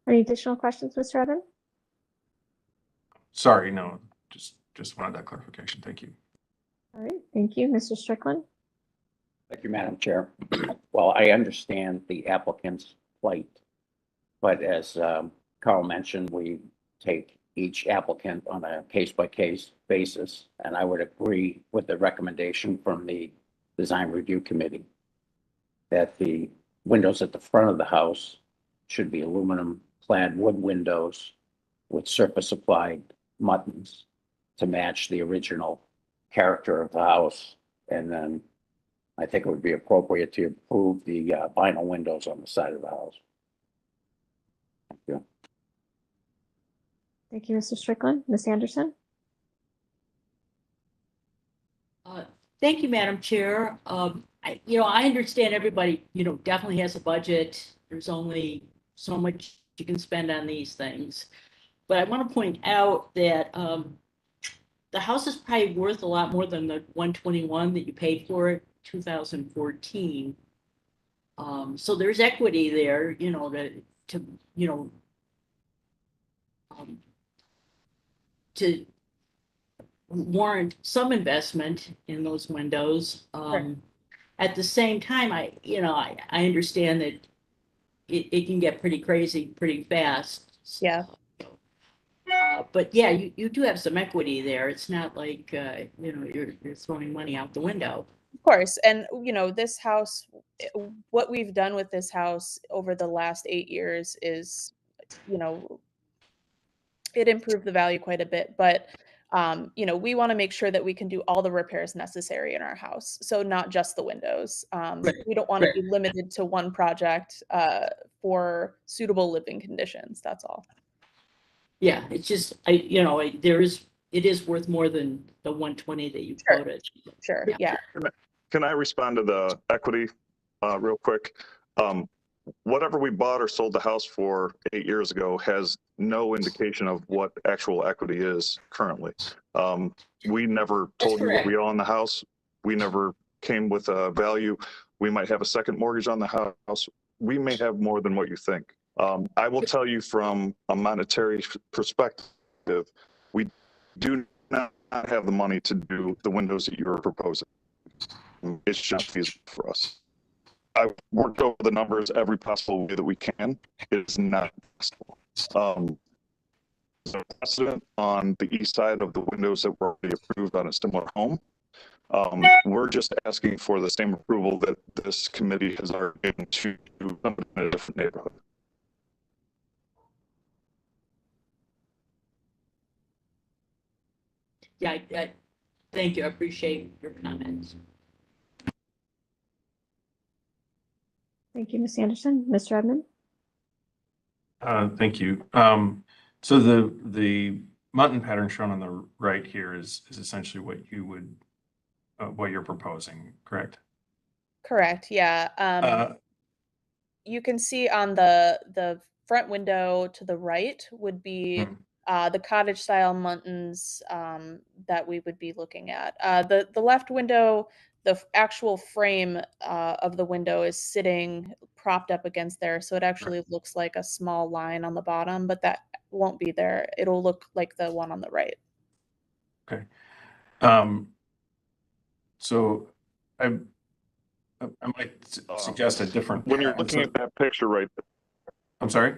Any additional questions, Mr. Edmond? Sorry, no, just wanted that clarification. Thank you. All right, thank you. Mr. Strickland? Thank you, Madam Chair. Well, I understand the applicant's plight, but as Carl mentioned, we take each applicant on a case-by-case basis, and I would agree with the recommendation from the Design Review Committee that the windows at the front of the house should be aluminum clad wood windows with surface applied muttons to match the original character of the house. And then I think it would be appropriate to approve the vinyl windows on the side of the house. Thank you. Thank you, Mr. Strickland. Ms. Anderson? Thank you, Madam Chair. I understand everybody, definitely has a budget. There's only so much you can spend on these things. But I want to point out that the house is probably worth a lot more than the 121 that you paid for it, 2014. So there's equity there, to warrant some investment in those windows. Sure. At the same time, I understand that it can get pretty crazy pretty fast. Yeah. But yeah, you do have some equity there. It's not like you're throwing money out the window. Of course. And, this house, what we've done with this house over the last 8 years is, it improved the value quite a bit. But, we want to make sure that we can do all the repairs necessary in our house. So not just the windows. We don't want to be limited to one project for suitable living conditions. That's all. Yeah, it's just, it is worth more than the 120 that you quoted. Sure, yeah. Can I respond to the equity real quick? Whatever we bought or sold the house for 8 years ago has no indication of what actual equity is currently. We never told you what we own the house. We never came with a value. We might have a second mortgage on the house. We may have more than what you think. I will tell you from a monetary perspective, we do not have the money to do the windows that you are proposing. It's just feasible for us. I've worked over the numbers every possible way that we can. It's not possible. There's a precedent on the east side of the windows that were already approved on a similar home. We're just asking for the same approval that this committee has already given to somebody in a different neighborhood. Yeah, thank you. I appreciate your comments. Thank you, Ms. Anderson. Mr. Edmond? Thank you. So the mutton pattern shown on the right here is essentially what you're proposing, correct? Correct, yeah. You can see on the front window to the right would be the cottage style muntins that we would be looking at. The left window, the actual frame of the window is sitting propped up against there, so it actually looks like a small line on the bottom, but that won't be there. It'll look like the one on the right. Okay. So I might suggest a different. When you're pattern. looking at that picture right there, I'm sorry?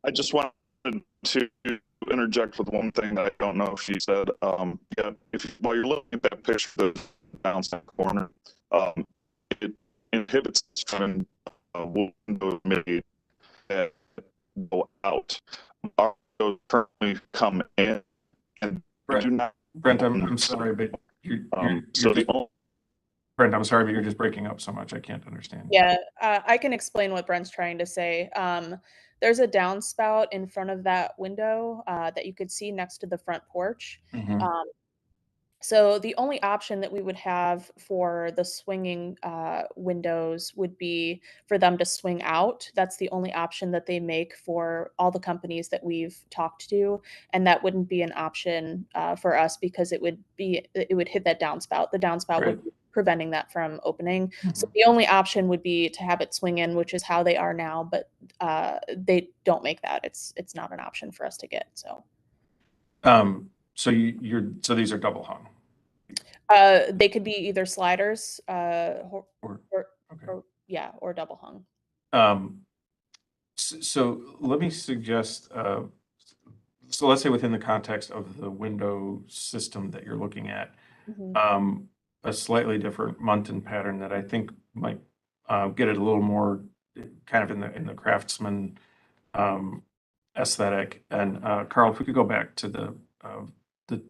I just wanted to interject with one thing that I don't know if she said. Yeah, while you're looking at that picture, the downside corner, it inhibits from windows made that go out. Our windows currently come in and do not. Brent, I'm sorry, but Brent, I'm sorry, but you're just breaking up so much. I can't understand. Yeah, I can explain what Brent's trying to say. There's a downspout in front of that window that you could see next to the front porch. Mhm. So the only option that we would have for the swinging windows would be for them to swing out. That's the only option that they make for all the companies that we've talked to, and that wouldn't be an option for us because it would hit that downspout. The downspout would be preventing that from opening. So the only option would be to have it swing in, which is how they are now, but they don't make that. It's not an option for us to get. So. So so these are double hung. They could be either sliders, or double hung. So let me suggest, so let's say within the context of the window system that you're looking at, Mhm. A slightly different Muntin pattern that I think might get it a little more kind of in the craftsman aesthetic. And Carl, if we could go back to the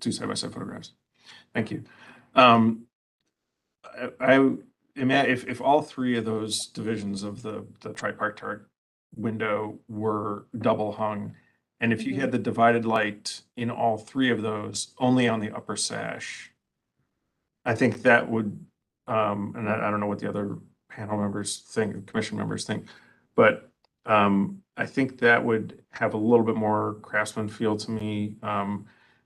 two side-by-side photographs. Thank you. If all three of those divisions of the tripartite window were double hung, and if you had the divided light in all three of those only on the upper sash, I think that would, and I don't know what the other panel members think, commission members think, but I think that would have a little bit more craftsman feel to me.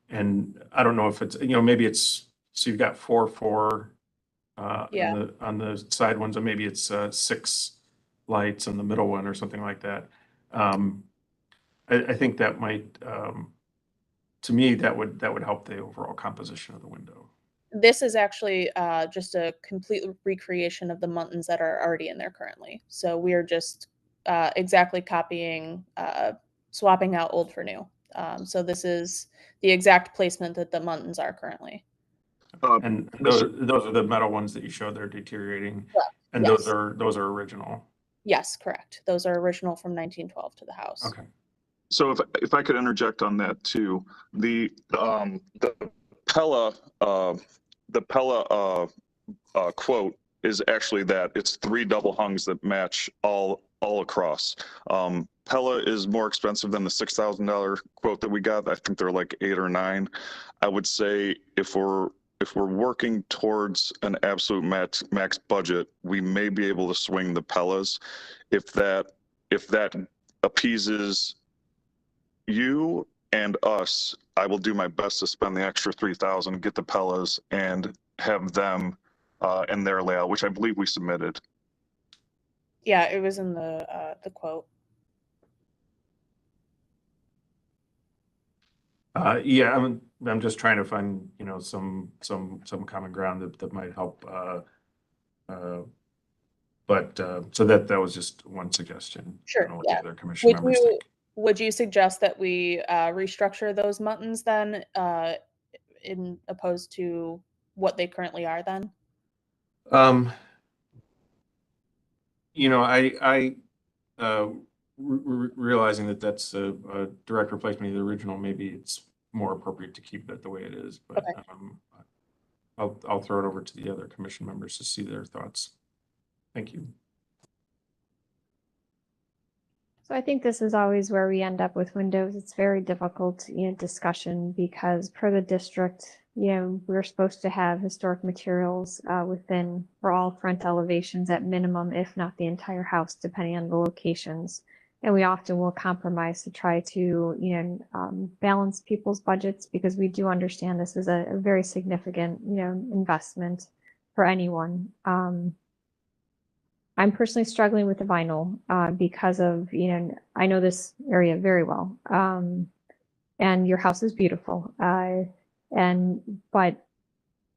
And I don't know if it's, maybe it's, so you've got 4 on the side ones, and maybe it's 6 lights on the middle one or something like that. I think that might, to me, that would help the overall composition of the window. This is actually just a complete recreation of the Muntins that are already in there currently. So we are just exactly copying, swapping out old for new. So this is the exact placement that the Muntins are currently. And those are the metal ones that you showed they're deteriorating. Correct. And Yes. those are original. Yes, correct. Those are original from 1912 to the house. Okay. So if I could interject on that too, the Pella quote is actually that it's 3 double hungs that match all across. Pella is more expensive than the $6,000 quote that we got. I think they're like 8 or 9. I would say if we're working towards an absolute max budget, we may be able to swing the Pellas. If that appeases you and us, I will do my best to spend the extra $3,000, get the Pellas, and have them in their layout, which I believe we submitted. Yeah, it was in the quote. Yeah, I'm just trying to find some common ground that might help. But so that was just one suggestion. Sure. I don't know what the other commission members think. Would you suggest that we restructure those Muntins then, in opposed to what they currently are then? Realizing that that's a direct replacement of the original, maybe it's more appropriate to keep it the way it is. But Okay. I'll throw it over to the other commission members to see their thoughts. Thank you. So I think this is always where we end up with windows. It's very difficult, discussion because per the district, we're supposed to have historic materials within for all front elevations at minimum, if not the entire house, depending on the locations. And we often will compromise to try to, balance people's budgets because we do understand this is a very significant, investment for anyone. I'm personally struggling with the vinyl because of, I know this area very well. And your house is beautiful. But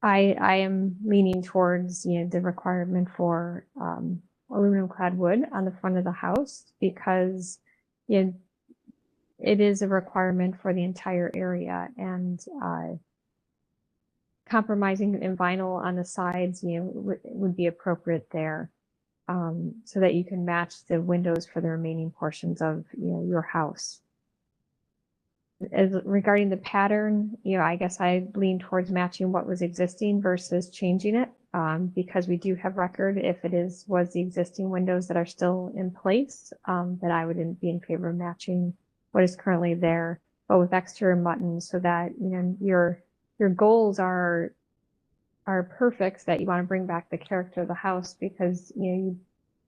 I am leaning towards, the requirement for aluminum clad wood on the front of the house because it is a requirement for the entire area, and compromising in vinyl on the sides, would be appropriate there, so that you can match the windows for the remaining portions of, your house. As regarding the pattern, I guess I lean towards matching what was existing versus changing it, because we do have record if it was the existing windows that are still in place, that I wouldn't be in favor of matching what is currently there, but with exterior buttons so that, your goals are perfect, that you want to bring back the character of the house because,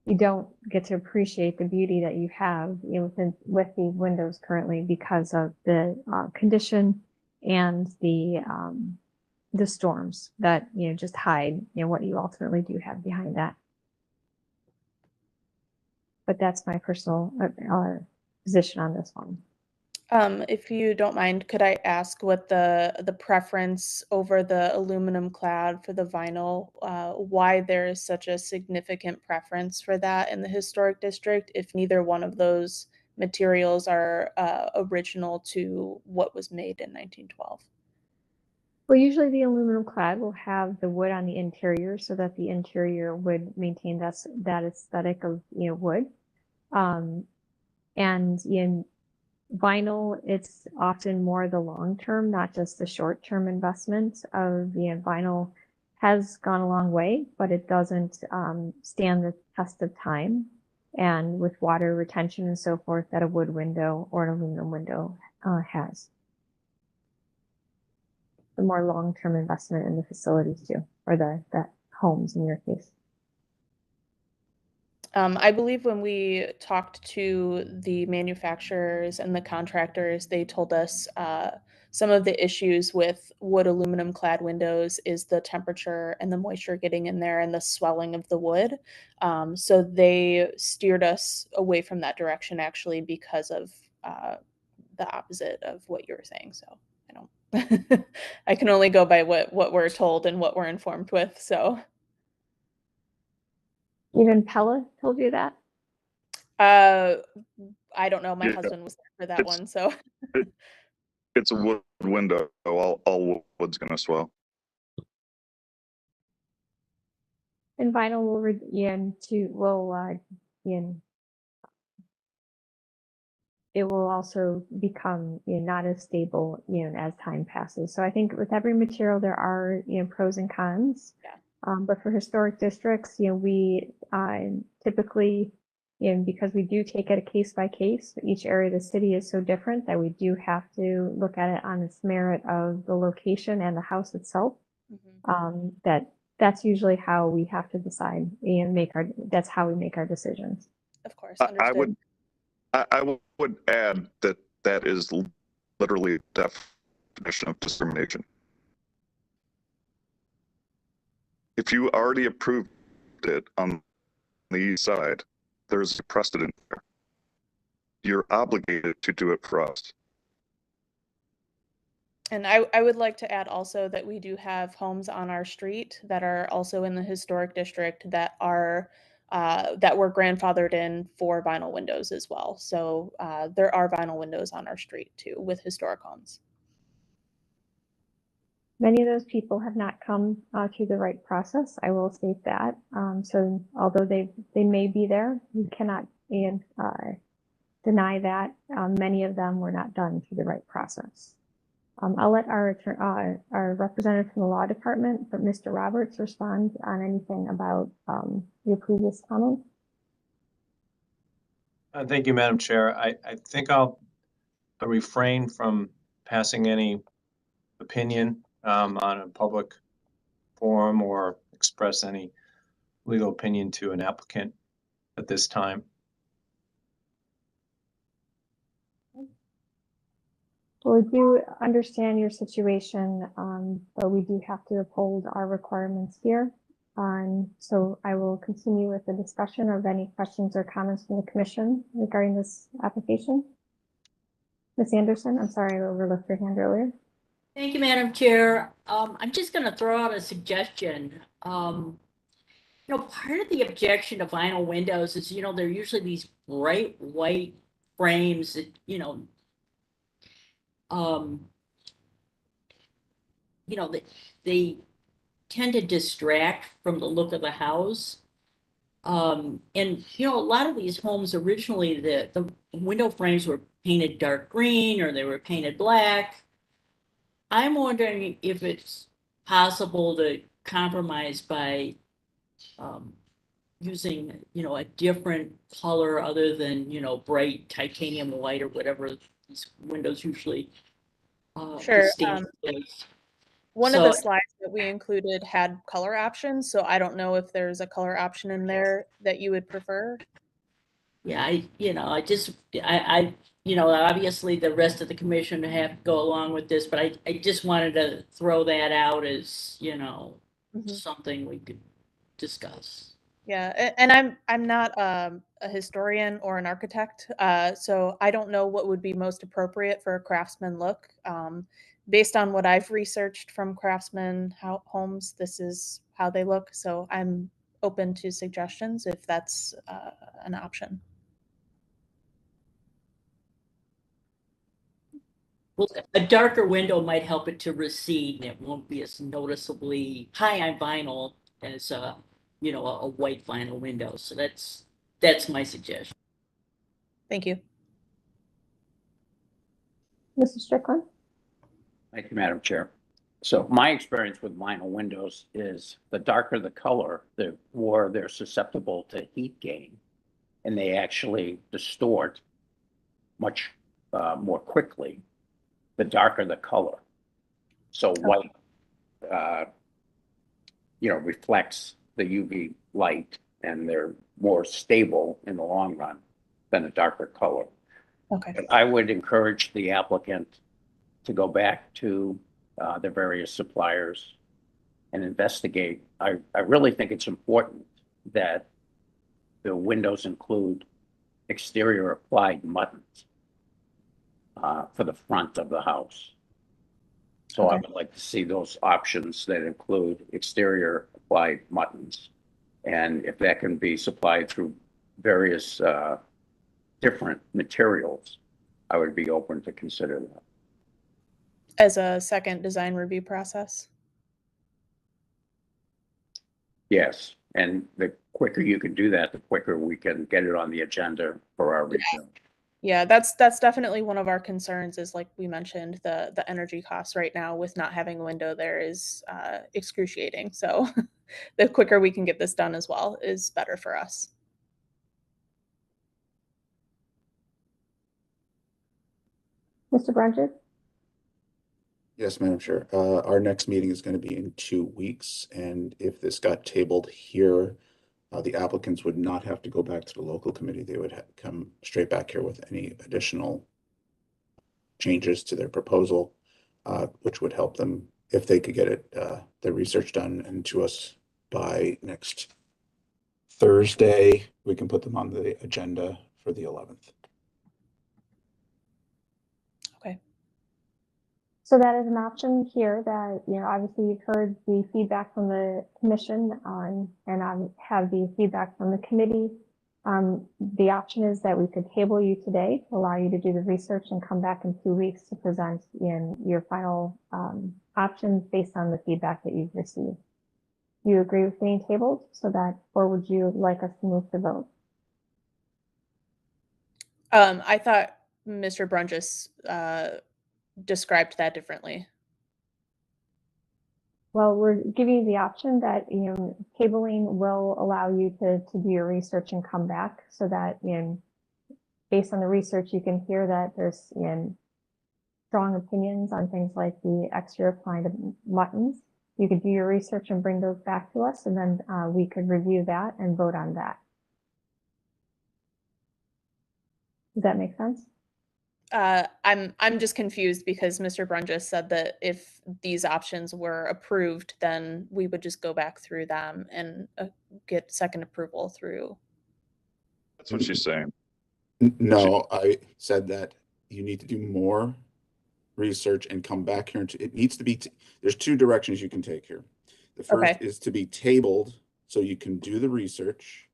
you don't get to appreciate the beauty that you have, with these windows currently because of the condition and the storms that, just hide, what you ultimately do have behind that. But that's my personal position on this one. If you don't mind, could I ask what the preference over the aluminum clad for the vinyl, why there is such a significant preference for that in the historic district if neither one of those materials are original to what was made in 1912? Well, usually the aluminum clad will have the wood on the interior so that the interior would maintain that aesthetic of, wood. And in vinyl, it's often more the long-term, not just the short-term investment of, vinyl has gone a long way, but it doesn't stand the test of time and with water retention and so forth that a wood window or an aluminum window has. The more long-term investment in the facilities too, or the homes in your case. I believe when we talked to the manufacturers and the contractors, they told us some of the issues with wood aluminum clad windows is the temperature and the moisture getting in there and the swelling of the wood. So they steered us away from that direction actually because of the opposite of what you were saying. So I don't, I can only go by what we're told and what we're informed with. So. Even Pella told you that? I don't know. My husband was there for that one, so. It's a wood window. All wood's gonna swell. And vinyl it will also become, not as stable, as time passes. So I think with every material there are, pros and cons. Yeah. But for historic districts, we typically, because we do take it a case by case, each area of the city is so different that we do have to look at it on its merit of the location and the house itself. That's usually how we have to decide and that's how we make our decisions. Of course, understood. I would add that is literally the definition of discrimination. If you already approved it on the east side, there's a precedent there. You're obligated to do it for us. And I would like to add also that we do have homes on our street that are also in the historic district that are that were grandfathered in for vinyl windows as well. So there are vinyl windows on our street too with historic homes. Many of those people have not come through the right process. I will state that. So although they may be there, you cannot deny that. Many of them were not done through the right process. I'll let our representative from the law department, but Mr. Roberts, respond on anything about your previous comment. Thank you, Madam Chair. I think I'll refrain from passing any opinion on a public forum or express any legal opinion to an applicant at this time. Well, we do understand your situation, but we do have to uphold our requirements here. So I will continue with the discussion of any questions or comments from the commission regarding this application. Ms. Anderson, I'm sorry, I overlooked your hand earlier. Thank you, Madam Chair. I'm just going to throw out a suggestion. Part of the objection to vinyl windows is, they're usually these bright white frames that, they tend to distract from the look of the house. And a lot of these homes originally, the window frames were painted dark green or they were painted black. I'm wondering if it's possible to compromise by using, a different color other than, bright titanium white or whatever these windows usually Sure. distinguish. One of the So, slides that we included had color options, so I don't know if there's a color option in there that you would prefer. yeah, obviously the rest of the commission have to go along with this, but I just wanted to throw that out as, something we could discuss. Yeah, and I'm not a historian or an architect, so I don't know what would be most appropriate for a craftsman look. Based on what I've researched from craftsman homes, this is how they look. So I'm open to suggestions if that's an option. Well, a darker window might help it to recede, and it won't be as noticeably high on vinyl as a white vinyl window. So that's my suggestion. Thank you. Mr. Strickland? Thank you, Madam Chair. So my experience with vinyl windows is the darker the color, the more they're susceptible to heat gain, and they actually distort much more quickly the darker the color. So white, reflects the UV light, and they're more stable in the long run than a darker color. Okay. But I would encourage the applicant to go back to their various suppliers and investigate. I really think it's important that the windows include exterior applied muttons for the front of the house. So I would like to see those options that include exterior applied muttons. And if that can be supplied through various different materials, I would be open to consider that. As a second design review process? Yes, and the quicker you can do that, the quicker we can get it on the agenda for our review. Yeah, that's definitely one of our concerns is, like we mentioned, the energy costs right now with not having a window there is excruciating. So the quicker we can get this done as well is better for us. Mr. Brunges? Yes, Madam Chair. Our next meeting is going to be in 2 weeks, and if this got tabled here, the applicants would not have to go back to the local committee. They would come straight back here with any additional changes to their proposal, which would help them if they could get it, their research done and to us by next Thursday. We can put them on the agenda for the 11th. Okay. So that is an option here that, obviously you've heard the feedback from the commission and I have the feedback from the committee. The option is that we could table you today, allow you to do the research and come back in 2 weeks to present in your final options based on the feedback that you've received. You agree with being tabled or would you like us to move to vote? I thought Mr. Brunges described that differently. Well, we're giving you the option that, tabling will allow you to do your research and come back so that based on the research, you can hear that there's strong opinions on things like the exterior applied muttons. You could do your research and bring those back to us, and then we could review that and vote on that. Does that make sense? I'm just confused because Mr. Brunges said that if these options were approved, then we would just go back through them and get second approval through. That's what she's saying. No, I said that you need to do more research and come back here. It needs to be, there's two directions you can take here. The first is to be tabled so you can do the research,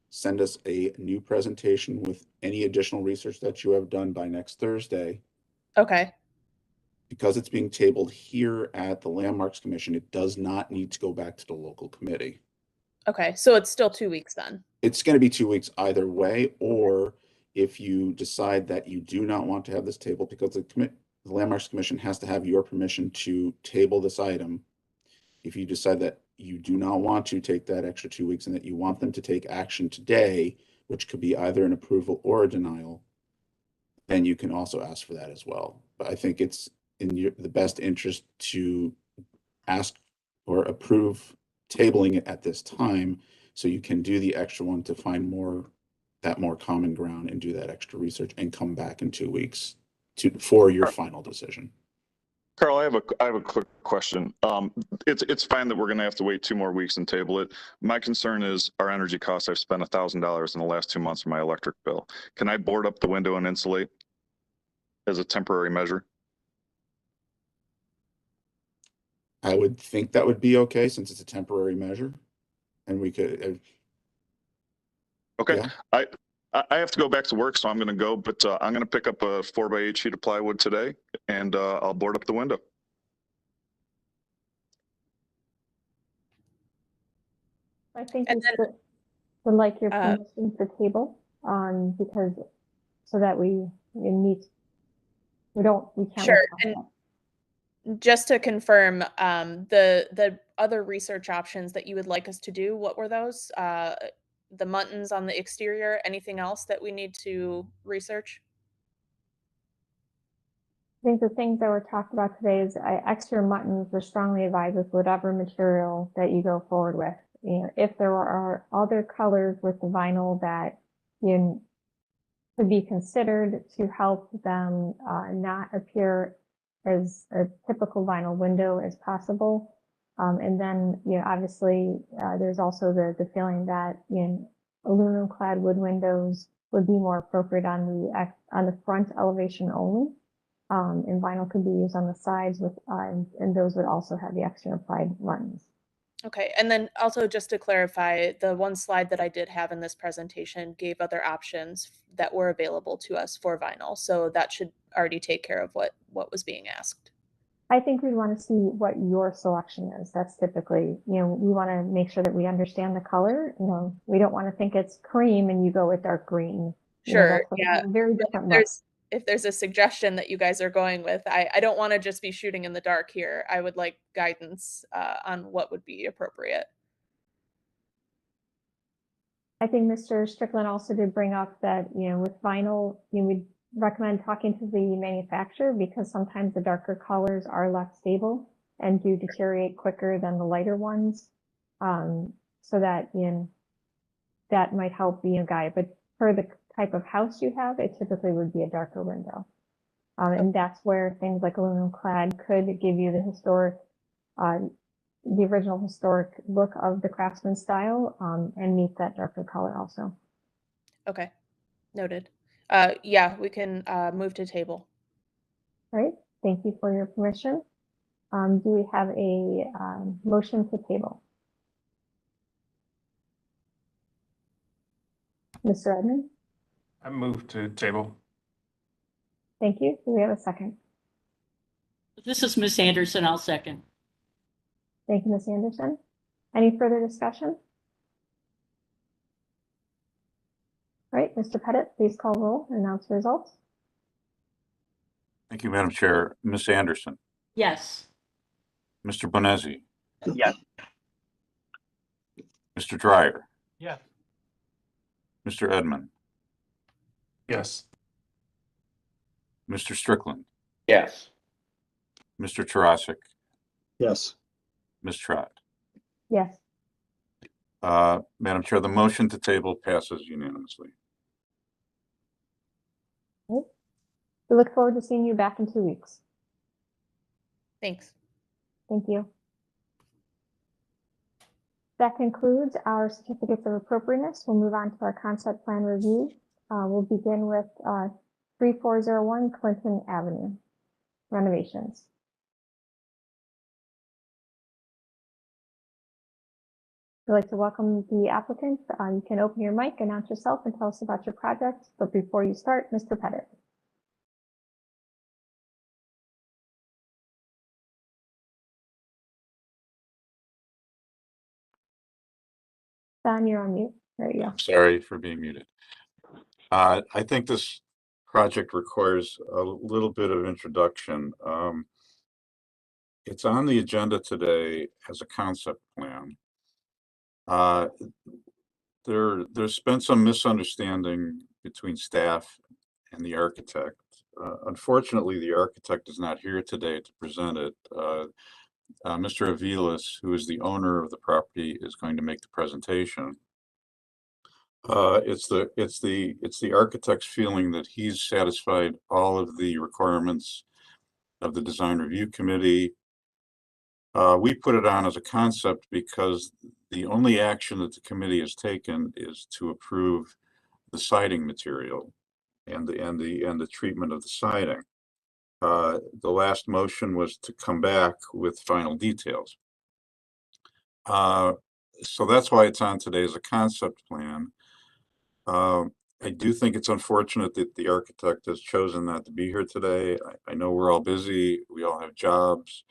send us a new presentation with any additional research that you have done by next Thursday. Okay. Because it's being tabled here at the Landmarks Commission, it does not need to go back to the local committee. Okay. So it's still 2 weeks then. It's going to be 2 weeks either way, or if you decide that you do not want to have this table, because the Landmarks Commission has to have your permission to table this item. If you decide that you do not want to take that extra 2 weeks and that you want them to take action today, which could be either an approval or a denial, then you can also ask for that as well. But I think it's in the best interest to ask or approve tabling it at this time, so you can do the extra one to find more common ground and do that extra research and come back in 2 weeks for your final decision. Carl, I have a quick question. It's fine that we're going to have to wait 2 more weeks and table it. My concern is our energy costs. I've spent $1,000 in the last 2 months for my electric bill. Can I board up the window and insulate as a temporary measure? I would think that would be okay since it's a temporary measure, and we could. Okay, yeah. I have to go back to work, so I'm going to go, but I'm going to pick up a 4x8 sheet of plywood today, and I'll board up the window. I think we would like your permission to table, because so that we can't. Sure. And just to confirm, the other research options that you would like us to do, what were those? The muntins on the exterior, anything else that we need to research? I think the things that were talked about today is exterior muntins were strongly advised with whatever material that you go forward with. You know, if there are other colors with the vinyl that could be considered to help them not appear as a typical vinyl window as possible. And then, obviously, there's also the feeling that aluminum clad wood windows would be more appropriate on the front elevation only. And vinyl could be used on the sides and those would also have the extra applied buttons. Okay, and then also just to clarify, the one slide that I did have in this presentation gave other options that were available to us for vinyl. So that should already take care of what was being asked. I think we'd want to see what your selection is. That's typically, we want to make sure that we understand the color. We don't want to think it's cream and you go with dark green. Sure, That's a very different look. If there's a suggestion that you guys are going with, I don't want to just be shooting in the dark here. I would like guidance on what would be appropriate. I think Mr. Strickland also did bring up that, with vinyl, we'd recommend talking to the manufacturer because sometimes the darker colors are less stable and do deteriorate quicker than the lighter ones. So that, that might help guide. But for the type of house you have, it typically would be a darker window. And that's where things like aluminum clad could give you the historic, the original historic look of the craftsman style, and meet that darker color also. Okay, noted. Yeah, we can move to table. All right, thank you for your permission. Do we have a motion to table? Mr. Edmund? I move to table. Thank you. Do we have a second? This is Miss Anderson. I'll second. Thank you, Ms. Anderson. Any further discussion? All right, Mr. Pettit, please call roll and announce the results. Thank you, Madam Chair. Ms. Anderson? Yes. Mr. Bonezzi? Yes. Mr. Dreyer? Yes. Mr. Edmund? Yes. Mr. Strickland? Yes. Mr. Tarasik? Yes. Ms. Trott? Yes. Madam Chair, the motion to table passes unanimously. Okay. We look forward to seeing you back in 2 weeks. Thanks. Thank you. That concludes our certificates of appropriateness. We'll move on to our concept plan review. We'll begin with 3401 Clinton Avenue. Renovations. We'd like to welcome the applicant. You can open your mic, announce yourself, and tell us about your project. But before you start, Mr. Pettit. Don, you're on mute. There you go. Sorry for being muted. I think this project requires a little bit of introduction. It's on the agenda today as a concept plan. There's been some misunderstanding between staff and the architect. Unfortunately, the architect is not here today to present it. Mr. Avilas, who is the owner of the property, is going to make the presentation. It's the architect's feeling that he's satisfied all of the requirements of the design review committee. We put it on as a concept because the only action that the committee has taken is to approve the siding material and the treatment of the siding. The last motion was to come back with final details. So that's why it's on today as a concept plan. I do think it's unfortunate that the architect has chosen not to be here today. I know we're all busy, we all have jobs,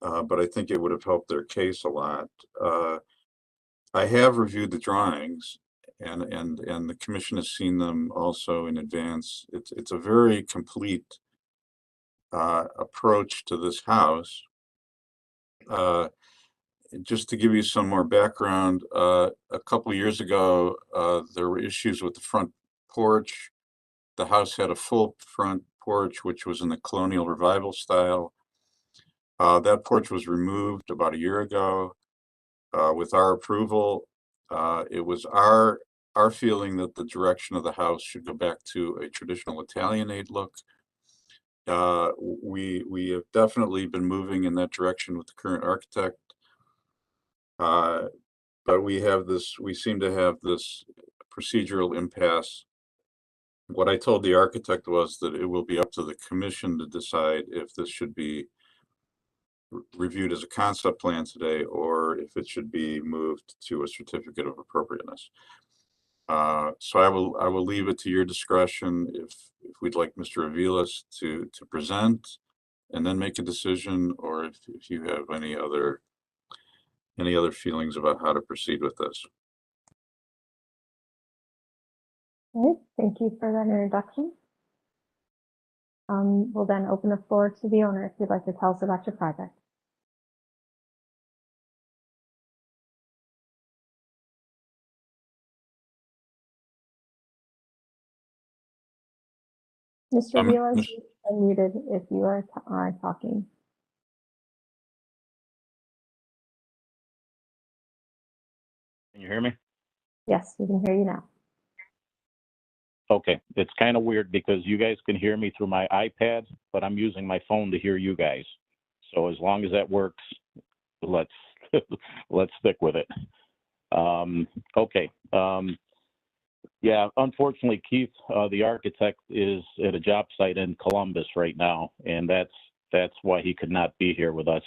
but I think it would have helped their case a lot. I have reviewed the drawings, and the commission has seen them also in advance. It's a very complete approach to this house. Just to give you some more background, a couple of years ago, there were issues with the front porch. The house had a full front porch, which was in the colonial revival style. That porch was removed about a year ago with our approval. It was our feeling that the direction of the house should go back to a traditional Italianate look. We have definitely been moving in that direction with the current architect. But we seem to have this procedural impasse. What I told the architect was that it will be up to the commission to decide if this should be reviewed as a concept plan today, or if it should be moved to a certificate of appropriateness. So I will leave it to your discretion if we'd like Mr. Avilas to present and then make a decision, or if you have any other feelings about how to proceed with this. All right, thank you for that introduction. We'll then open the floor to the owner if you'd like to tell us about your project. Mr. Avilas, you're unmuted if you are talking. Can you hear me? Yes, we can hear you now. Okay, it's kind of weird because you guys can hear me through my iPad, but I'm using my phone to hear you guys. So as long as that works, let's stick with it. Okay. Yeah, unfortunately, Keith, the architect, is at a job site in Columbus right now, and that's why he could not be here with us.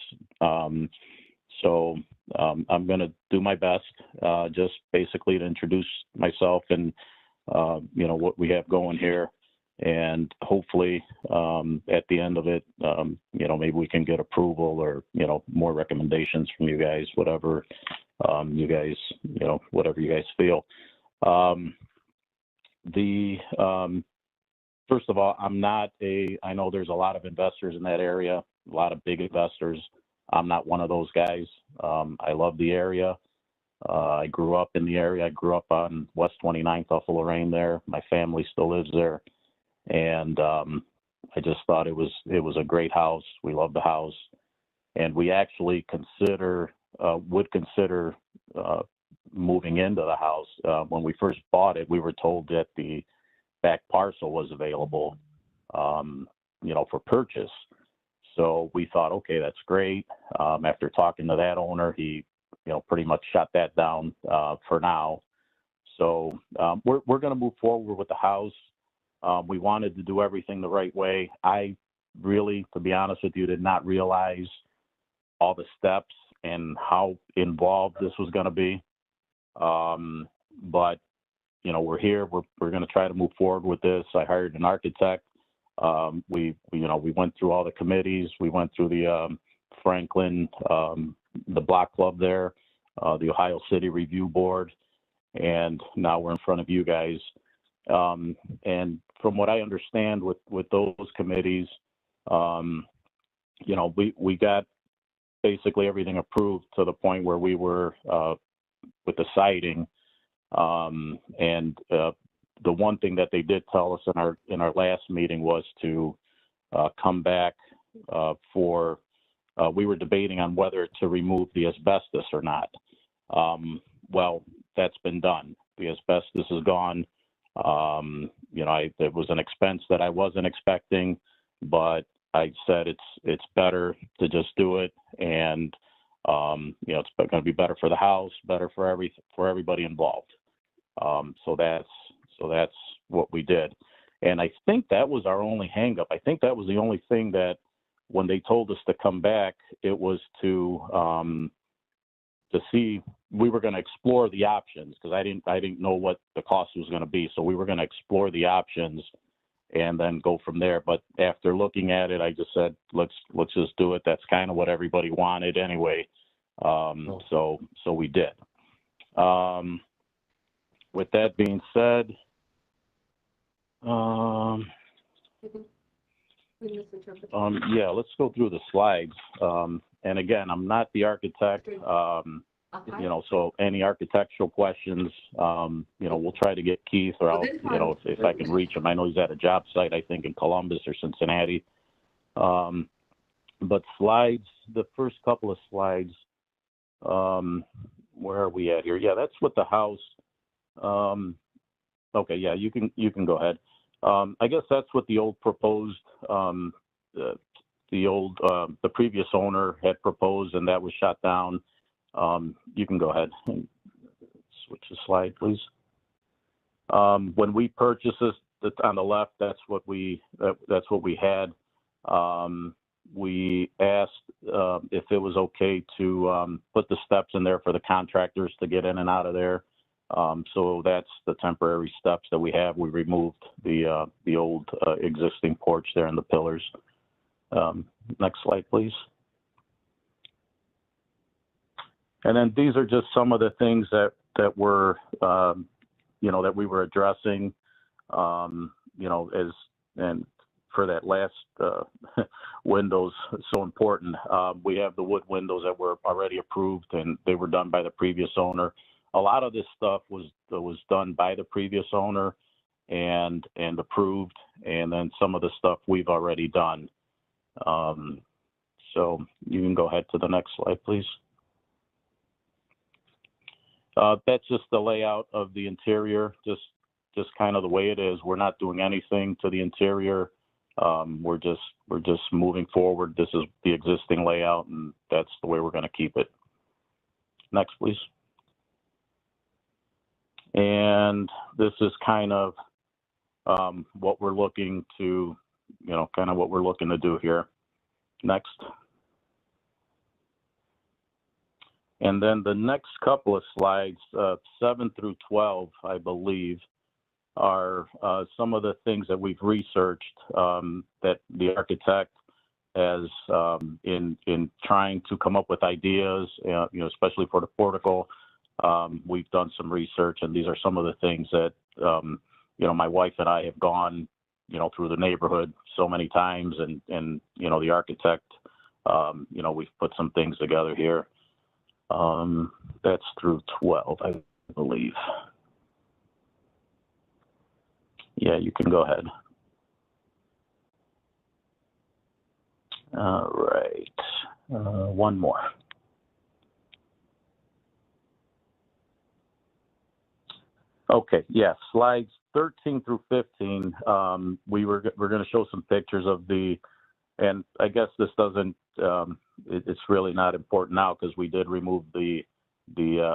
So I'm going to do my best, just basically to introduce myself and what we have going here, and hopefully at the end of it, maybe we can get approval or more recommendations from you guys, whatever whatever you guys feel. First of all, I know there's a lot of investors in that area, a lot of big investors. I'm not one of those guys. I love the area. I grew up in the area. I grew up on West 29th off of Lorraine there. My family still lives there. And I just thought it was a great house. We love the house. And we actually would consider moving into the house. When we first bought it, we were told that the back parcel was available, for purchase. So we thought, okay, that's great. After talking to that owner, he, pretty much shut that down for now. So we're going to move forward with the house. We wanted to do everything the right way. I really, to be honest with you, did not realize all the steps and how involved this was going to be. But, you know, we're here. We're going to try to move forward with this. I hired an architect. We went through all the committees. We went through the Franklin, the block club there, the Ohio City Review Board, and now we're in front of you guys. And from what I understand with those committees, you know, we got basically everything approved to the point where we were with the siding. And the one thing that they did tell us in our last meeting was to come back for. We were debating on whether to remove the asbestos or not. Well, that's been done. The asbestos is gone. You know, there was an expense that I wasn't expecting, but I said it's better to just do it, and you know, it's going to be better for the house, better for everybody involved. So that's what we did, and I think that was our only hangup. I think that was the only thing that when they told us to come back, it was to see. We were going to explore the options because I didn't know what the cost was going to be, so we were going to explore the options and then go from there. But after looking at it, I just said, let's just do it. That's kind of what everybody wanted anyway. So we did. With that being said, yeah, let's go through the slides. And again, I'm not the architect, you know, so any architectural questions, you know, we'll try to get Keith, or I'll, you know, if I can reach him. I know he's at a job site, I think in Columbus or Cincinnati. But slides, the first couple of slides, where are we at here? Yeah, that's what the house. Okay, yeah, you can go ahead. I guess that's what the old proposed, the previous owner had proposed, and that was shot down. You can go ahead and switch the slide, please. When we purchased this on the left, that's what we had. We asked if it was okay to put the steps in there for the contractors to get in and out of there. So that's the temporary steps that we have. We removed the old existing porch there and the pillars. Next slide, please. And then these are just some of the things that were, you know, that we were addressing, you know, and for that last windows, so important. We have the wood windows that were already approved, and they were done by the previous owner. A lot of this stuff was done by the previous owner and approved, and then some of the stuff we've already done. So you can go ahead to the next slide, please. That's just the layout of the interior, just kind of the way it is. We're not doing anything to the interior. We're just moving forward. This is the existing layout, and that's the way we're going to keep it. Next, please. And this is kind of what we're looking to, you know, kind of what we're looking to do here. Next. And then the next couple of slides, 7 through 12, I believe, are some of the things that we've researched that the architect has in trying to come up with ideas, you know, especially for the portico. We've done some research, and these are some of the things that, you know, my wife and I have gone, you know, through the neighborhood so many times, and you know, the architect, you know, we've put some things together here. That's through 12, I believe. Yeah, you can go ahead. All right, one more. Okay, yeah, slides 13 through 15. We're going to show some pictures of the, and I guess this doesn't, it's really not important now because we did remove the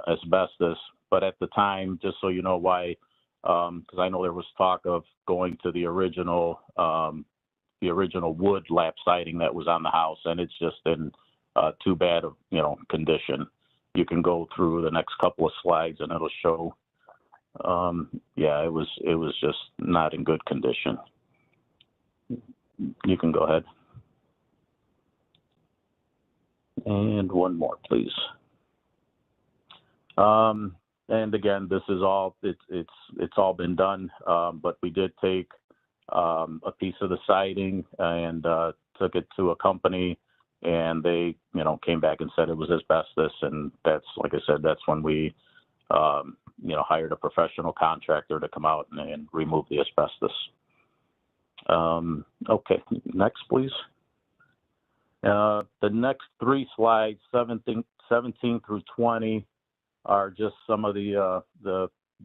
asbestos. But at the time, just so you know why, because I know there was talk of going to the original the original wood lap siding that was on the house, and it's just in too bad of, condition. You can go through the next couple of slides and it'll show, yeah, it was just not in good condition. You can go ahead. And one more, please. And again, this is all, it's all been done, but we did take a piece of the siding and took it to a company, and they, came back and said it was asbestos. And that's, like I said, that's when we, hired a professional contractor to come out and remove the asbestos. Okay, next, please. The next three slides, 17 through 20, are just some of the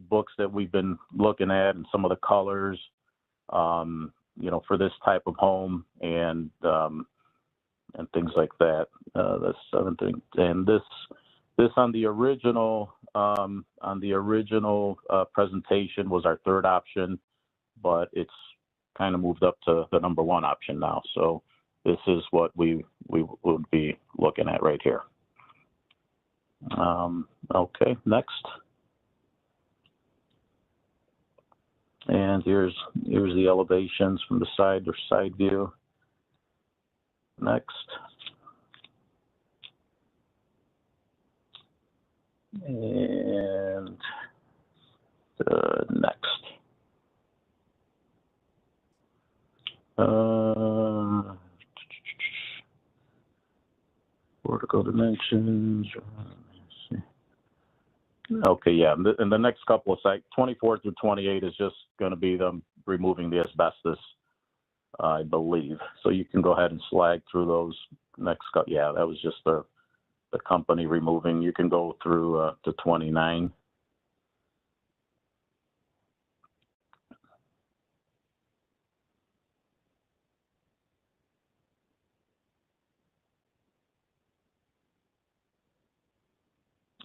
books that we've been looking at and some of the colors, for this type of home and things like that. That's 17, and this on the original presentation was our third option, but it's kind of moved up to the number one option now. So this is what we would be looking at right here. Okay, next. And here's the elevations from the side or side view. Next. And next. Vertical dimensions. Okay, yeah, and the next couple of sites, 24 through 28, is just going to be them removing the asbestos, I believe. So you can go ahead and slag through those next couple. Yeah, that was just the company removing. You can go through to 29.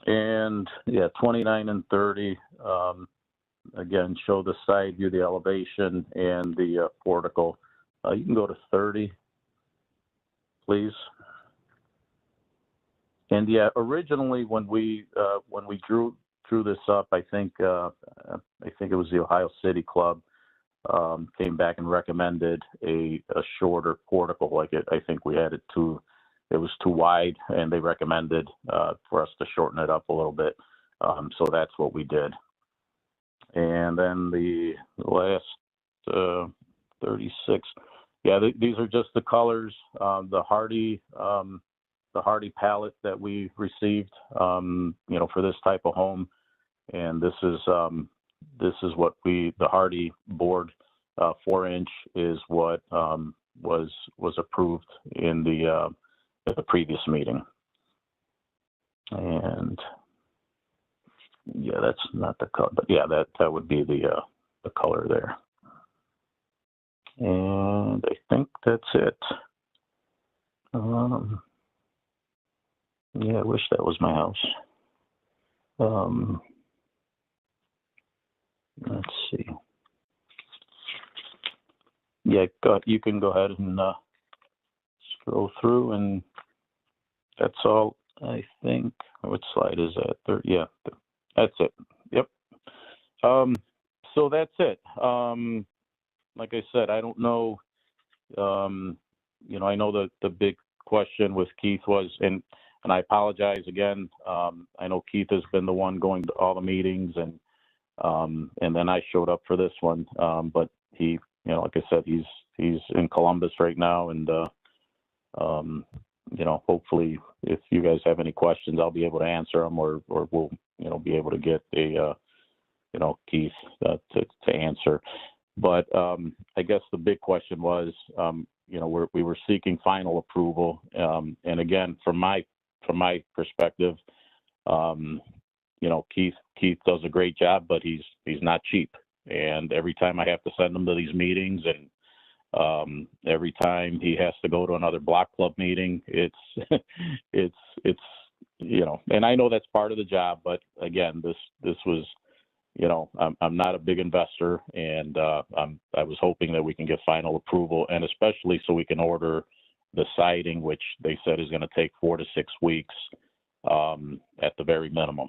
And yeah, 29 and 30, again, show the side view, the elevation, and the portico. You can go to 30, please. And yeah, originally when we drew this up, I think it was the Ohio City Club came back and recommended a shorter portico. Like I think we had it it was too wide, and they recommended for us to shorten it up a little bit. So that's what we did. And then the last 36. Yeah, these are just the colors. The Hardy palette that we received, for this type of home, and this is what the Hardy board 4-inch is what was approved in at the previous meeting. And yeah, that's not the color, but yeah, that would be the color there. And I think that's it. Yeah, I wish that was my house. Let's see. Yeah, you can go ahead and scroll through, and that's all, I think. What slide is that? Yeah, that's it. Yep. So that's it. Like I said, I don't know. I know the big question with Keith was, and I apologize again. I know Keith has been the one going to all the meetings, and then I showed up for this one. But he, like I said, he's in Columbus right now, and hopefully, if you guys have any questions, I'll be able to answer them, or we'll be able to get Keith to answer. But I guess the big question was, we were seeking final approval, and again, from my perspective, Keith does a great job, but he's not cheap. And every time I have to send him to these meetings, and every time he has to go to another block club meeting, it's and I know that's part of the job, but again, this was I'm not a big investor, and I was hoping that we can get final approval, and especially so we can order the siding, which they said is going to take 4 to 6 weeks at the very minimum.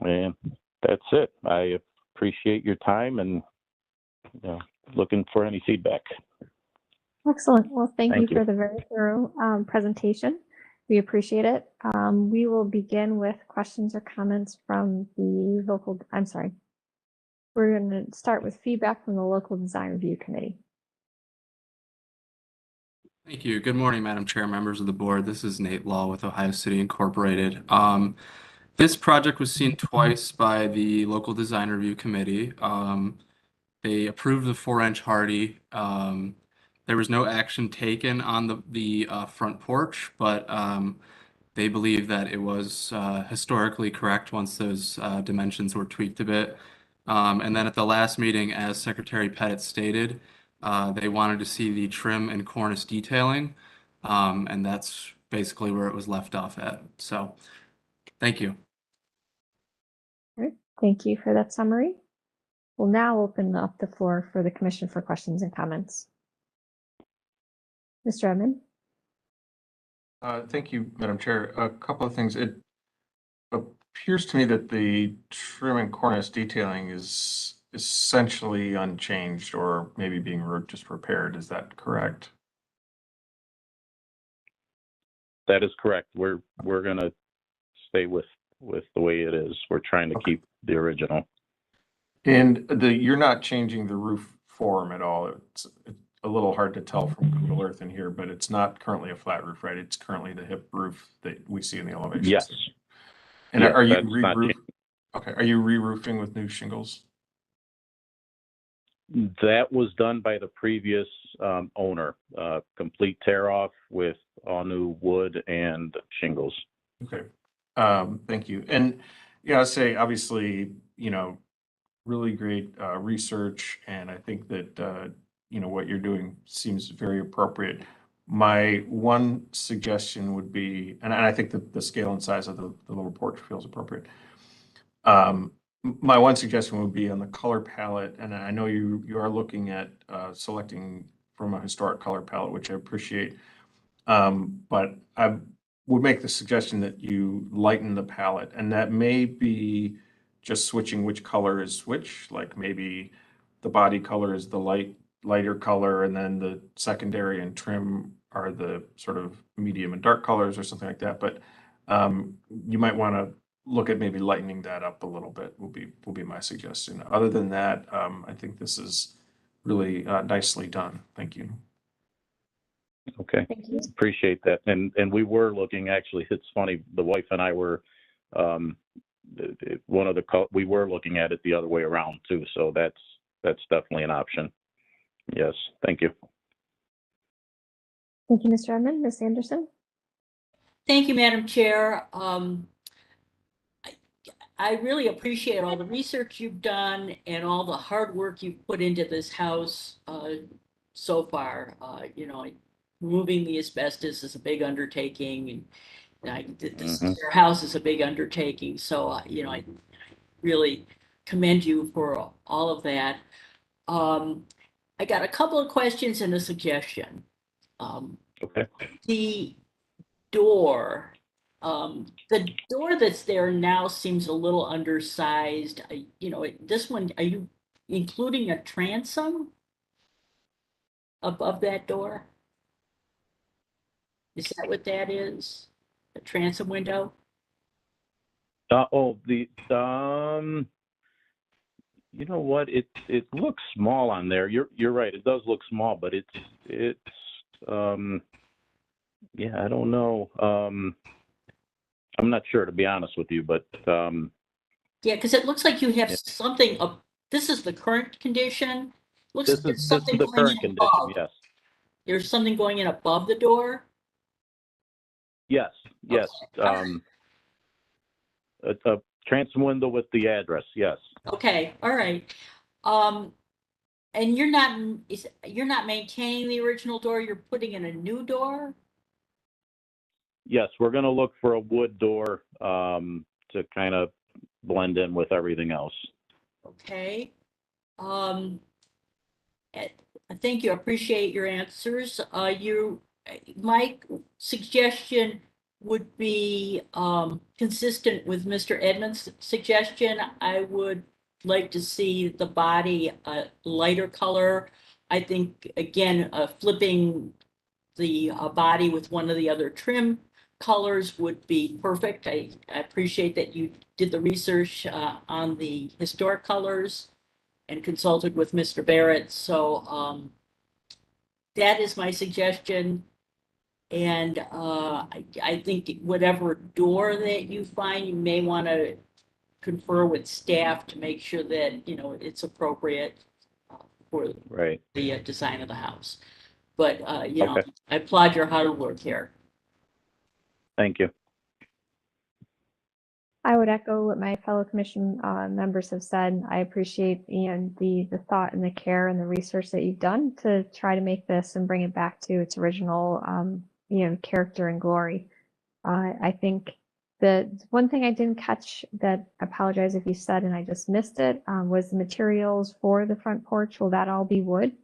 And that's it. I appreciate your time and looking for any feedback. Excellent. Well, thank you Thank you. for the very thorough presentation. We appreciate it. We will begin with questions or comments from the local, I'm sorry. We're going to start with feedback from the local design review committee. Thank you. Good morning, Madam Chair, members of the board. This is Nate Law with Ohio City Incorporated. This project was seen twice by the local design review committee. They approved the 4-inch hardy. There was no action taken on the front porch, but they believe that it was historically correct once those dimensions were tweaked a bit. And then at the last meeting, as Secretary Pettit stated, they wanted to see the trim and cornice detailing, and that's basically where it was left off at. So, thank you. All right. Thank you for that summary. We'll now open up the floor for the commission for questions and comments. Mr. Edmond? Thank you, Madam Chair. A couple of things. It appears to me that the trim and cornice detailing is essentially unchanged, or maybe being just repaired. Is that correct? That is correct. We're going to stay with the way it is. We're trying to keep the original. And you're not changing the roof form at all. It's a little hard to tell from Google Earth in here, but it's not currently a flat roof, right? It's currently the hip roof that we see in the elevations. Yes. And Yes, are you that's not re-roof? Okay. Are you re-roofing with new shingles? That was done by the previous owner. Complete tear off with all new wood and shingles. Okay. Thank you. And yeah, I'd say obviously, really great research, and I think that what you're doing seems very appropriate. My one suggestion would be, and I think that the scale and size of the little porch feels appropriate. My one suggestion would be on the color palette, and I know you are looking at selecting from a historic color palette, which I appreciate. But I would make the suggestion that you lighten the palette, and that may be just switching which color is which, like maybe the body color is the lighter color, and then the secondary and trim are the sort of medium and dark colors or something like that. But you might want to look at maybe lightening that up a little bit will be my suggestion. Other than that, I think this is really nicely done. Thank you. Okay. Thank you. Appreciate that. And we were looking, actually, it's funny, the wife and I were we were looking at it the other way around too. So that's definitely an option. Yes. Thank you. Thank you, Mr. Edmond. Ms. Anderson? Thank you, Madam Chair. I really appreciate all the research you've done and all the hard work you've put into this house so far. Removing the asbestos is a big undertaking, and your house is a big undertaking. So, I really commend you for all of that. I got a couple of questions and a suggestion. Okay. The door that's there now seems a little undersized. This one, are you including a transom above that door? Is that what that is? A transom window? You know what? It looks small on there. You're right. It does look small, but it's yeah, I don't know. I'm not sure, to be honest with you, but yeah, because it looks like you have something up. This is the current condition. Looks like there's something the going current in condition. above. Yes. There's something going in above the door. Yes. Yes. Okay. A transom window with the address. Yes. Okay. All right. And you're not maintaining the original door. You're putting in a new door. Yes, we're going to look for a wood door to kind of blend in with everything else. Okay. Thank you. I appreciate your answers. My suggestion would be consistent with Mr. Edmonds' suggestion. I would like to see the body a lighter color. I think, again, flipping the body with one of the other trim colors would be perfect. I appreciate that you did the research on the historic colors and consulted with Mr. Barrett. So that is my suggestion. And I think whatever door that you find, you may want to confer with staff to make sure that, you know, it's appropriate for Right. the design of the house. But, you know, Okay. I applaud your hard work here. Thank you. I would echo what my fellow commission members have said. I appreciate the thought and the care and the research that you've done to try to make this and bring it back to its original character and glory. I think the one thing I didn't catch, that I apologize if you said and I just missed it, was the materials for the front porch. Will that all be wood?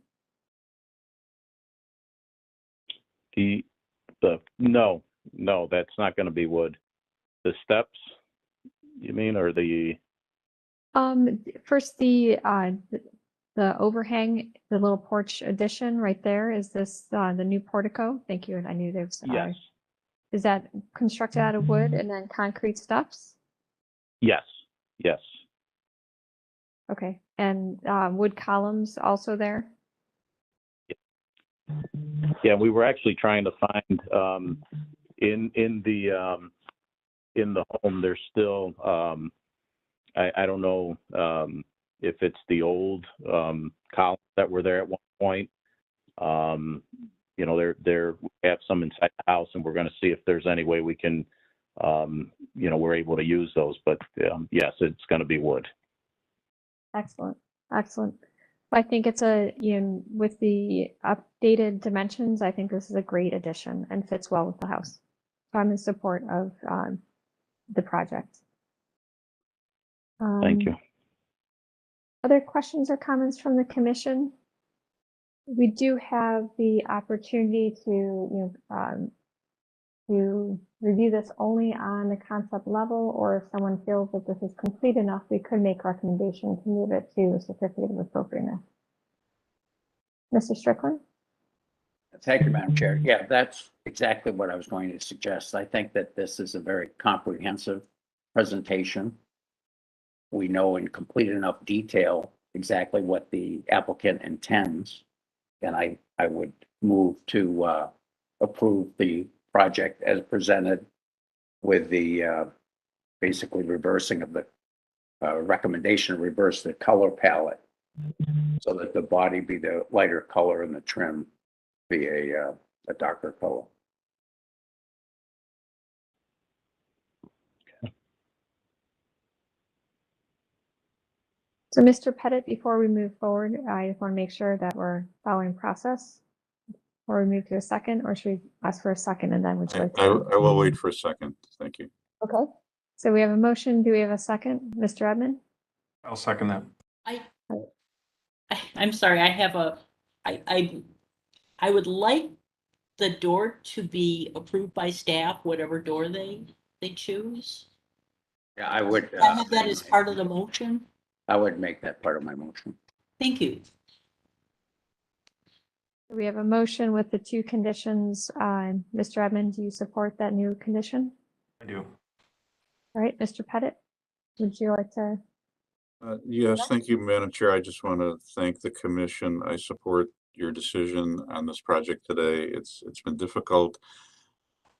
No, that's not going to be wood. The steps, you mean, or the? First the overhang, the little porch addition right there. Is this the new portico? Thank you. And I knew there was. Yes. Is that constructed out of wood and then concrete steps? Yes. Yes. Okay. And wood columns also there? Yeah, we were actually trying to find in the home. There's still I don't know if it's the old columns that were there at one point. You know, we have some inside the house, and we're going to see if there's any way we can, you know, we're able to use those. But yes, it's going to be wood. Excellent. Excellent. I think it's with the updated dimensions, I think this is a great addition and fits well with the house. So I'm in support of the project. Thank you. Other questions or comments from the commission? We do have the opportunity to review this only on the concept level, or if someone feels that this is complete enough, we could make recommendation to move it to a certificate of appropriateness. Mr. Strickland? Thank you, Madam Chair. Yeah, that's exactly what I was going to suggest. I think that this is a very comprehensive presentation. We know in complete enough detail exactly what the applicant intends. And I would move to approve the project as presented with the basically reversing of the recommendation to reverse the color palette so that the body be the lighter color and the trim be a darker color. So Mr. Pettit, before we move forward, I just want to make sure that we're following process. Or we move to a second, or should we ask for a second and then would you like to? I will wait for a second. Thank you. Okay. So we have a motion. Do we have a second? Mr. Edmond? I'll second that. I'm sorry, I would like the door to be approved by staff, whatever door they choose. Yeah, I would. Can I have that as part of the motion? I would make that part of my motion. Thank you. We have a motion with the two conditions. Mr. Edmond, do you support that new condition? I do. All right, Mr. Pettit, would you like to? Yes, thank you, Madam Chair. I just want to thank the commission. I support your decision on this project today. It's been difficult,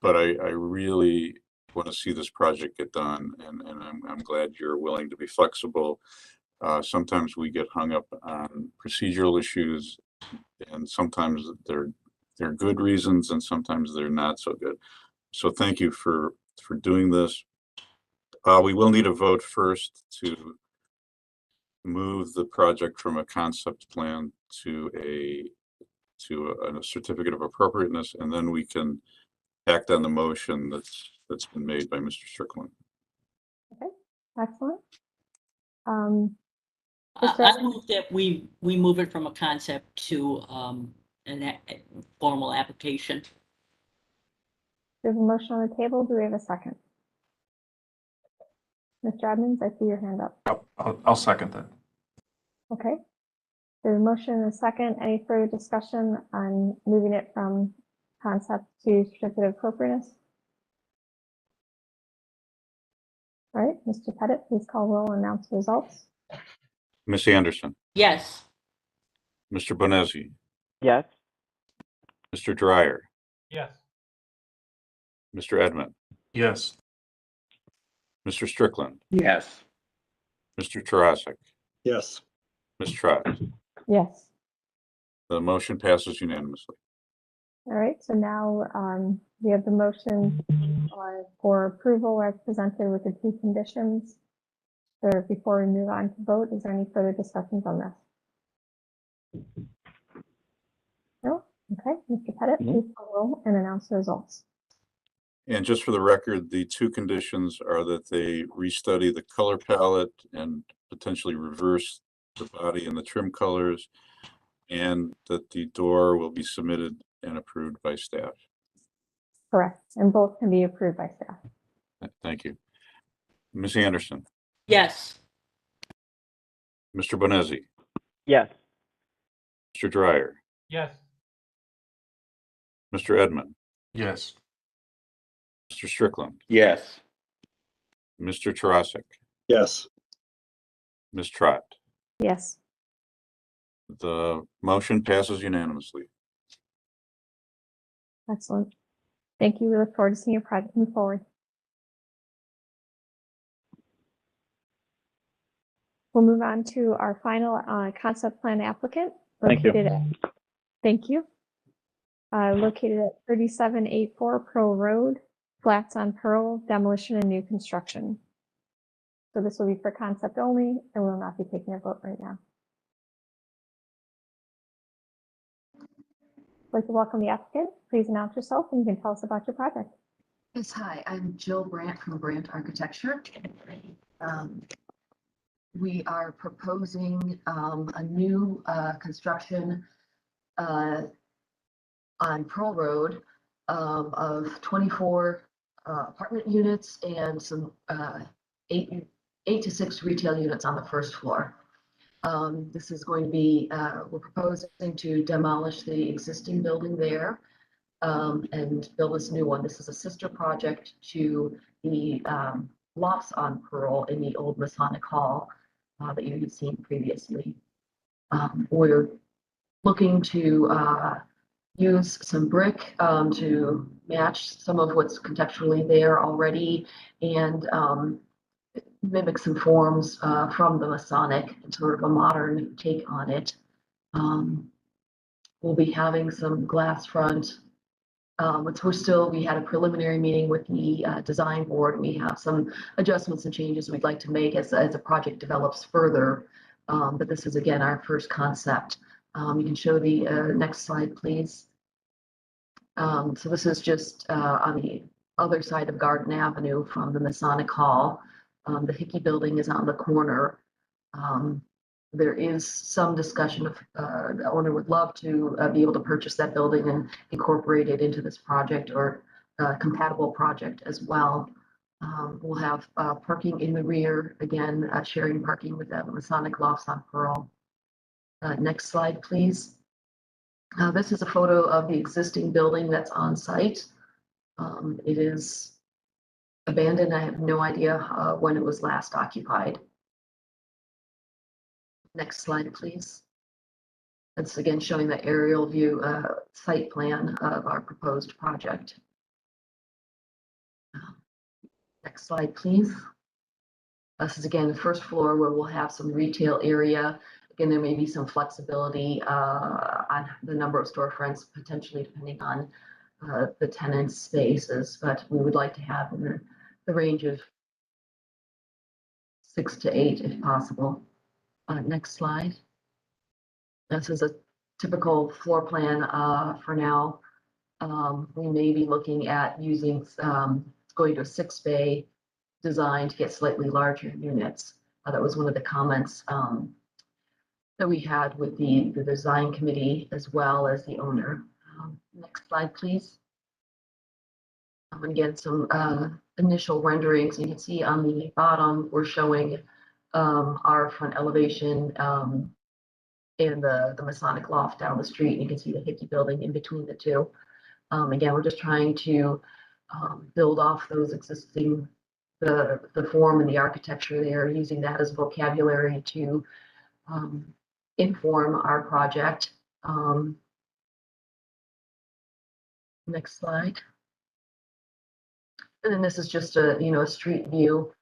but I really want to see this project get done, and I'm glad you're willing to be flexible. Sometimes we get hung up on procedural issues, and sometimes they're good reasons, and sometimes they're not so good. So thank you for doing this. We will need a vote first to move the project from a concept plan to a certificate of appropriateness, and then we can act on the motion that's been made by Mr. Strickland. Okay. Excellent. I move that we move it from a concept to an formal application. There's a motion on the table. Do we have a second? Mr. Edmonds, I see your hand up. I'll second that. Okay. There's a motion and a second. Any further discussion on moving it from concept to certificate of appropriateness? All right, Mr. Pettit, please call roll and announce the results. Ms. Anderson, Yes. Mr. Bonesi, Yes. Mr. Dryer, Yes. Mr. Edmund, Yes. Mr. Strickland, Yes. Mr. Tarasek, Yes. Ms. Trott. Yes. The motion passes unanimously. All right, so now we have the motion for approval as presented with the two conditions. So before we move on to vote, is there any further discussions on this? No? Okay, Mr. Pettit, please call roll and announce the results. And just for the record, the two conditions are that they restudy the color palette and potentially reverse the body and the trim colors, and that the door will be submitted and approved by staff. Correct, and both can be approved by staff. Thank you. Ms. Anderson, Yes. Mr. Bonesi, Yes. Mr. Dryer, Yes. Mr. Edmund, Yes. Mr. Strickland, Yes. Mr. Tarasek, Yes. Ms. Trott. Yes. The motion passes unanimously. Excellent. Thank you. We look forward to seeing your project move forward. We'll move on to our final concept plan applicant. Thank you. Thank you. Located at 3784 Pearl Road, flats on Pearl, demolition and new construction. So this will be for concept only, and we'll not be taking a vote right now. I'd like to welcome the applicant. Please announce yourself and you can tell us about your project. Yes, hi, I'm Jill Brandt from Brandt Architecture. We are proposing a new construction on Pearl Road of 24 apartment units and some 8 to 6 retail units on the first floor. This is going to be, we're proposing to demolish the existing building there and build this new one. This is a sister project to the lofts on Pearl in the old Masonic Hall that you had seen previously. We're looking to use some brick to match some of what's contextually there already and mimic some forms from the Masonic and sort of a modern take on it. We'll be having some glass front. We had a preliminary meeting with the design board. We have some adjustments and changes we'd like to make as the project develops further. But this is again our first concept. You can show the next slide, please. So this is just on the other side of Garden Avenue from the Masonic Hall. The Hickey building is on the corner. There is some discussion of the owner would love to be able to purchase that building and incorporate it into this project or compatible project as well. We'll have parking in the rear, again, sharing parking with the Masonic Lofts on Pearl. Next slide, please. This is a photo of the existing building that's on site. It is abandoned. I have no idea when it was last occupied. Next slide, please. That's again showing the aerial view site plan of our proposed project. Next slide, please. This is again the first floor where we'll have some retail area. Again, there may be some flexibility on the number of storefronts, potentially depending on the tenant's spaces, but we would like to have in the range of 6 to 8 if possible. Next slide. This is a typical floor plan for now. We may be looking at using going to a 6-bay design to get slightly larger units. That was one of the comments that we had with the design committee as well as the owner. Next slide, please. Again, some initial renderings. You can see on the bottom, we're showing our front elevation and the Masonic loft down the street. You can see the Hickey building in between the two. Again, we're just trying to build off those existing, the form and the architecture there, using that as vocabulary to inform our project. Next slide. And then this is just a, a street view.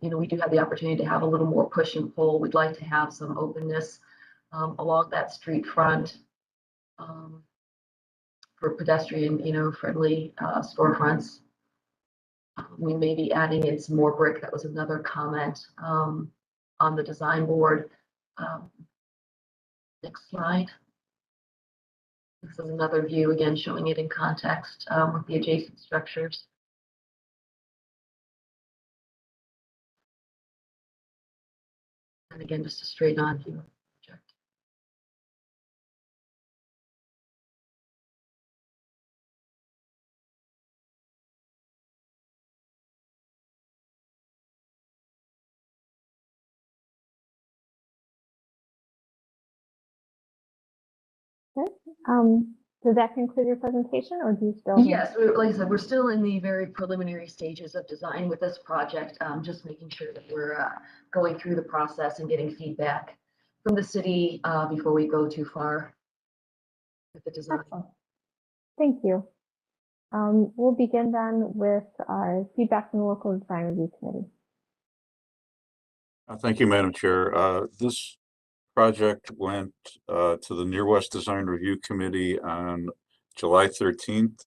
We do have the opportunity to have a little more push and pull. We'd like to have some openness along that street front for pedestrian, friendly storefronts. We may be adding in some more brick. That was another comment on the design board. Next slide. This is another view, again, showing it in context with the adjacent structures. And again, just a straight on view. Okay. Did that conclude your presentation, or do you still? Yes, like I said, we're still in the very preliminary stages of design with this project. Just making sure that we're going through the process and getting feedback from the city before we go too far with the design. Excellent. Thank you. We'll begin then with feedback from the local design review committee. Thank you, Madam Chair. This project went to the Near West Design Review Committee on July 13th.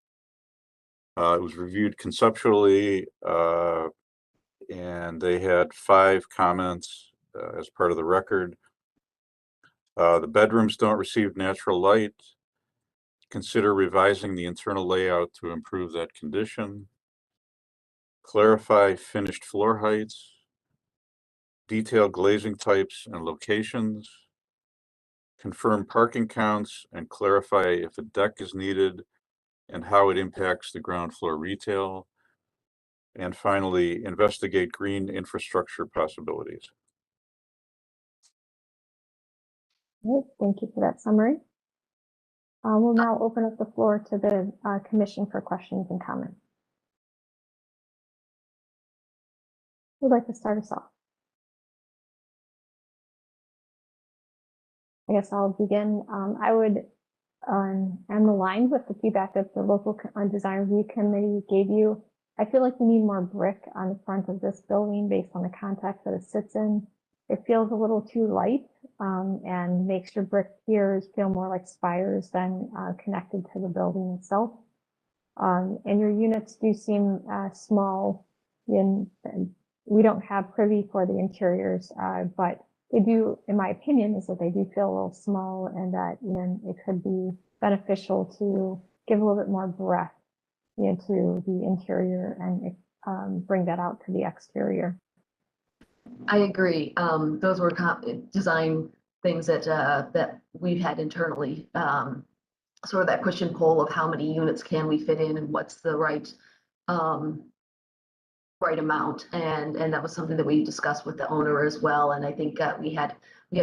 It was reviewed conceptually, and they had 5 comments as part of the record. The bedrooms don't receive natural light. Consider revising the internal layout to improve that condition. Clarify finished floor heights. Detail glazing types and locations. Confirm parking counts and clarify if a deck is needed and how it impacts the ground floor retail. And finally, investigate green infrastructure possibilities. Right, thank you for that summary. We'll now open up the floor to the commission for questions and comments. Who'd like to start us off? I guess I'll begin. I'm aligned with the feedback that the local design review committee gave you. I feel like we need more brick on the front of this building based on the context that it sits in. It feels a little too light and makes your brick piers feel more like spires than connected to the building itself. And your units do seem small. We don't have privy for the interiors, but they do, in my opinion, is that they do feel a little small, and that it could be beneficial to give a little bit more breadth to the interior and bring that out to the exterior. I agree. Those were design things that that we've had internally. Sort of that push and pull of how many units can we fit in and what's the right right amount, and that was something that we discussed with the owner as well. And I think we had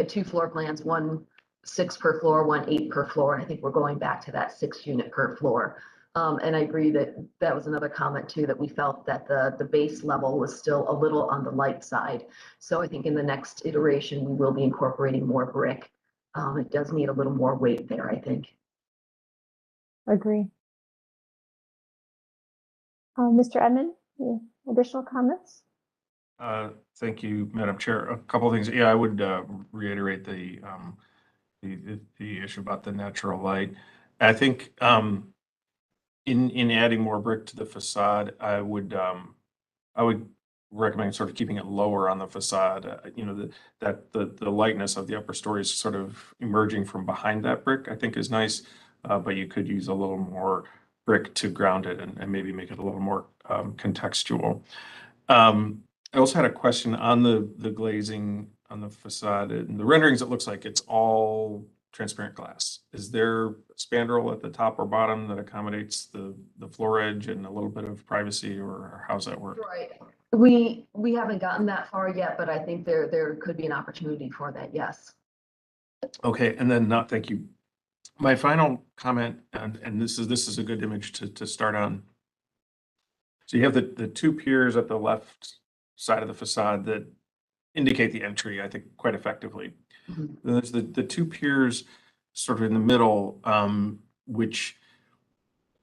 2 floor plans, one 6 per floor, one 8 per floor. And I think we're going back to that 6 unit per floor. And I agree that was another comment too, that we felt that the base level was still a little on the light side. So I think in the next iteration, we will be incorporating more brick. It does need a little more weight there, I think. Agree. Mr. Edmond, additional comments? Thank you, Madam Chair. A couple of things. Yeah, I would reiterate the issue about the natural light. I think in adding more brick to the facade, I would recommend sort of keeping it lower on the facade. That the lightness of the upper stories sort of emerging from behind that brick, I think, is nice. But you could use a little more brick to ground it and maybe make it a little more contextual. I also had a question on the glazing on the facade. In the renderings, it looks like it's all transparent glass. Is there a spandrel at the top or bottom that accommodates the floor edge and a little bit of privacy, or how's that work? Right. We haven't gotten that far yet, but I think there could be an opportunity for that, yes. Okay, and then thank you. My final comment, and this is a good image to start on. So you have the two piers at the left side of the facade that indicate the entry, I think, quite effectively. Mhm. Then there's the two piers sort of in the middle, which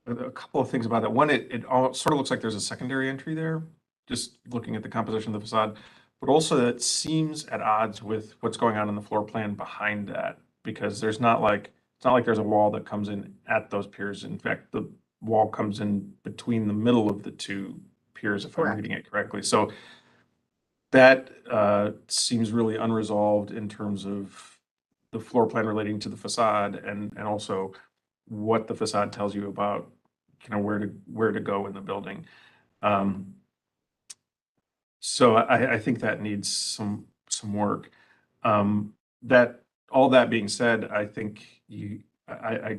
a couple of things about that. One, it all sort of looks like there's a secondary entry there, just looking at the composition of the facade, but also that seems at odds with what's going on in the floor plan behind that, because it's not like there's a wall that comes in at those piers. In fact, the wall comes in between the middle of the two piers, if I'm reading it correctly. So that seems really unresolved in terms of the floor plan relating to the facade, and also what the facade tells you about where to go in the building. So I think that needs some work. That all that being said, I think I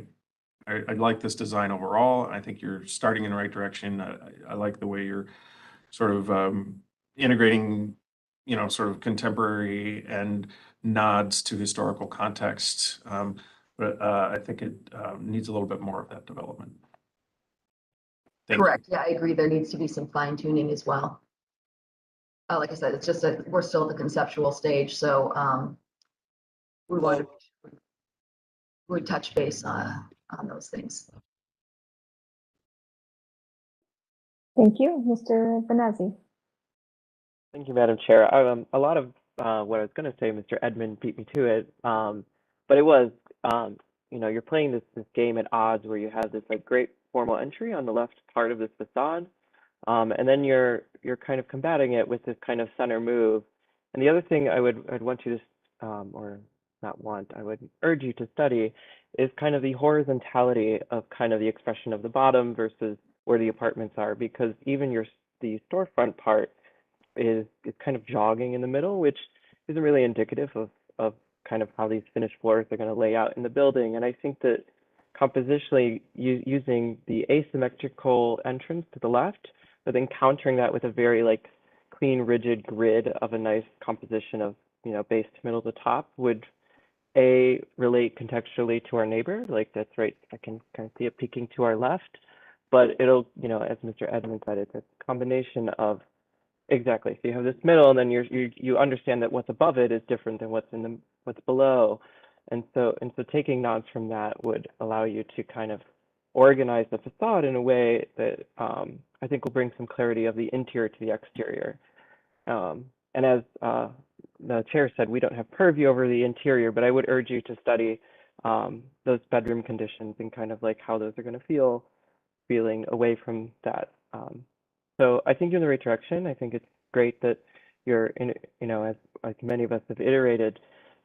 like this design overall. I think you're starting in the right direction. I like the way you're sort of integrating, sort of contemporary and nods to historical context. But I think it needs a little bit more of that development. Thank you. Correct. Yeah, I agree. There needs to be some fine tuning as well. Like I said, it's just that we're still at the conceptual stage, so we want to touch base on those things. Thank you, Mr. Benazzi. Thank you, Madam Chair. A lot of what I was going to say, Mr. Edmund beat me to it, but it was, you're playing this game at odds where you have this like great formal entry on the left part of this facade, and then you're kind of combating it with this kind of center move. And the other thing I'd want you to, or not want, I would urge you to study is kind of the horizontality of kind of the expression of the bottom versus where the apartments are, because even the storefront part is kind of jogging in the middle, which isn't really indicative of kind of how these finished floors are going to lay out in the building. And I think that compositionally using the asymmetrical entrance to the left, but then countering that with a very like clean, rigid grid of a nice composition of, base to middle to top would relate contextually to our neighbor. Like that's right, I can kind of see it peeking to our left, but it'll, as Mr. Edmund said, it's a combination of exactly. So you have this middle, and then you understand that what's above it is different than what's below, and so taking nods from that would allow you to kind of organize the facade in a way that I think will bring some clarity of the interior to the exterior. And as the chair said, we don't have purview over the interior, but I would urge you to study those bedroom conditions and kind of like how those are going to feeling away from that. So I think you're in the right direction. I think it's great that you're in, as many of us have iterated,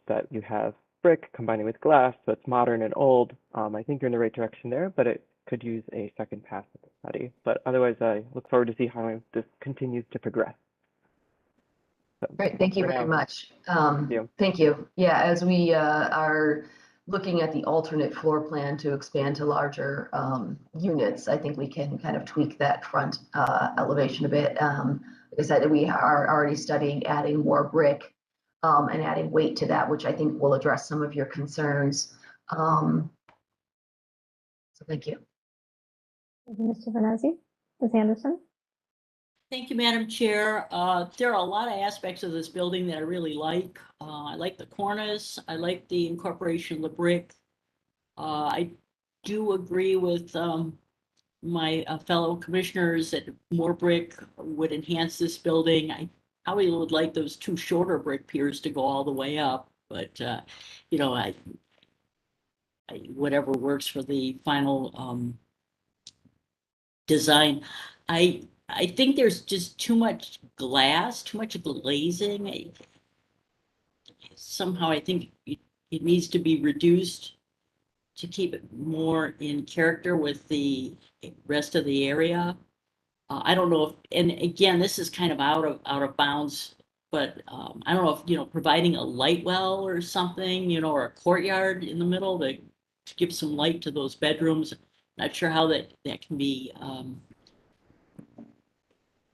that you have brick combining with glass, so it's modern and old. I think you're in the right direction there, but it could use a second pass at the study. But otherwise, I look forward to see how this continues to progress. So, Great, thank you very much. Thank you. Yeah, as we are looking at the alternate floor plan to expand to larger units, I think we can kind of tweak that front elevation a bit. Like I said, we are already studying adding more brick and adding weight to that, which I think will address some of your concerns. So thank you. Thank you, Mr. Benazzi. Ms. Anderson? Thank you, Madam Chair. There are a lot of aspects of this building that I really like. I like the cornice. I like the incorporation of the brick. I do agree with my fellow commissioners that more brick would enhance this building. I probably would like those two shorter brick piers to go all the way up, but whatever works for the final design. I think there's just too much glass, too much glazing. Somehow I think it needs to be reduced to keep it more in character with the rest of the area. I don't know if, and again, this is kind of out of bounds, but I don't know if, providing a light well or something, or a courtyard in the middle to give some light to those bedrooms. Not sure how that can be,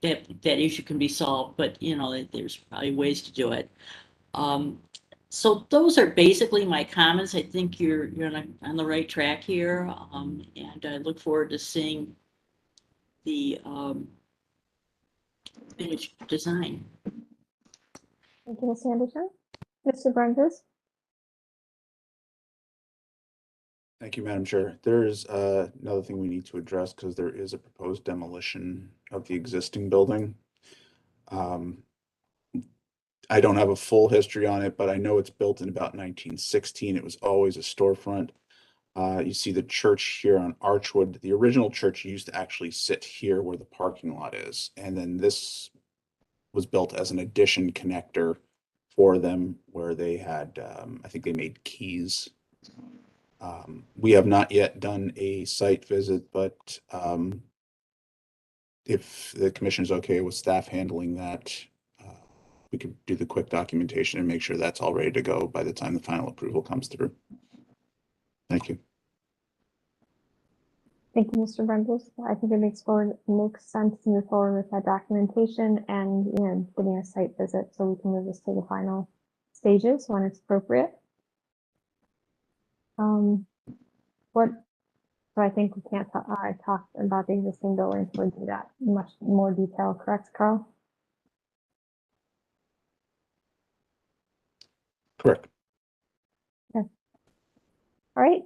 that issue can be solved, but there's probably ways to do it. So those are basically my comments. I think you're on the right track here, and I look forward to seeing the finished design. Thank you, Ms. Anderson. Mr. Brendis? Thank you, Madam Chair. There's another thing we need to address because there is a proposed demolition of the existing building. I don't have a full history on it, but I know it's built in about 1916. It was always a storefront. You see the church here on Archwood. The original church used to actually sit here where the parking lot is. And then this was built as an addition connector for them where they had, I think they made keys. We have not yet done a site visit, but if the commission is okay with staff handling that, we could do the quick documentation and make sure that's all ready to go by the time the final approval comes through. Thank you. Thank you, Mr. Brendis. I think it makes sense to move forward with that documentation and getting a site visit so we can move this to the final stages when it's appropriate. So I think we can't talk about the existing building, so we'll do that in much more detail, correct, Carl? Correct. Okay. All right.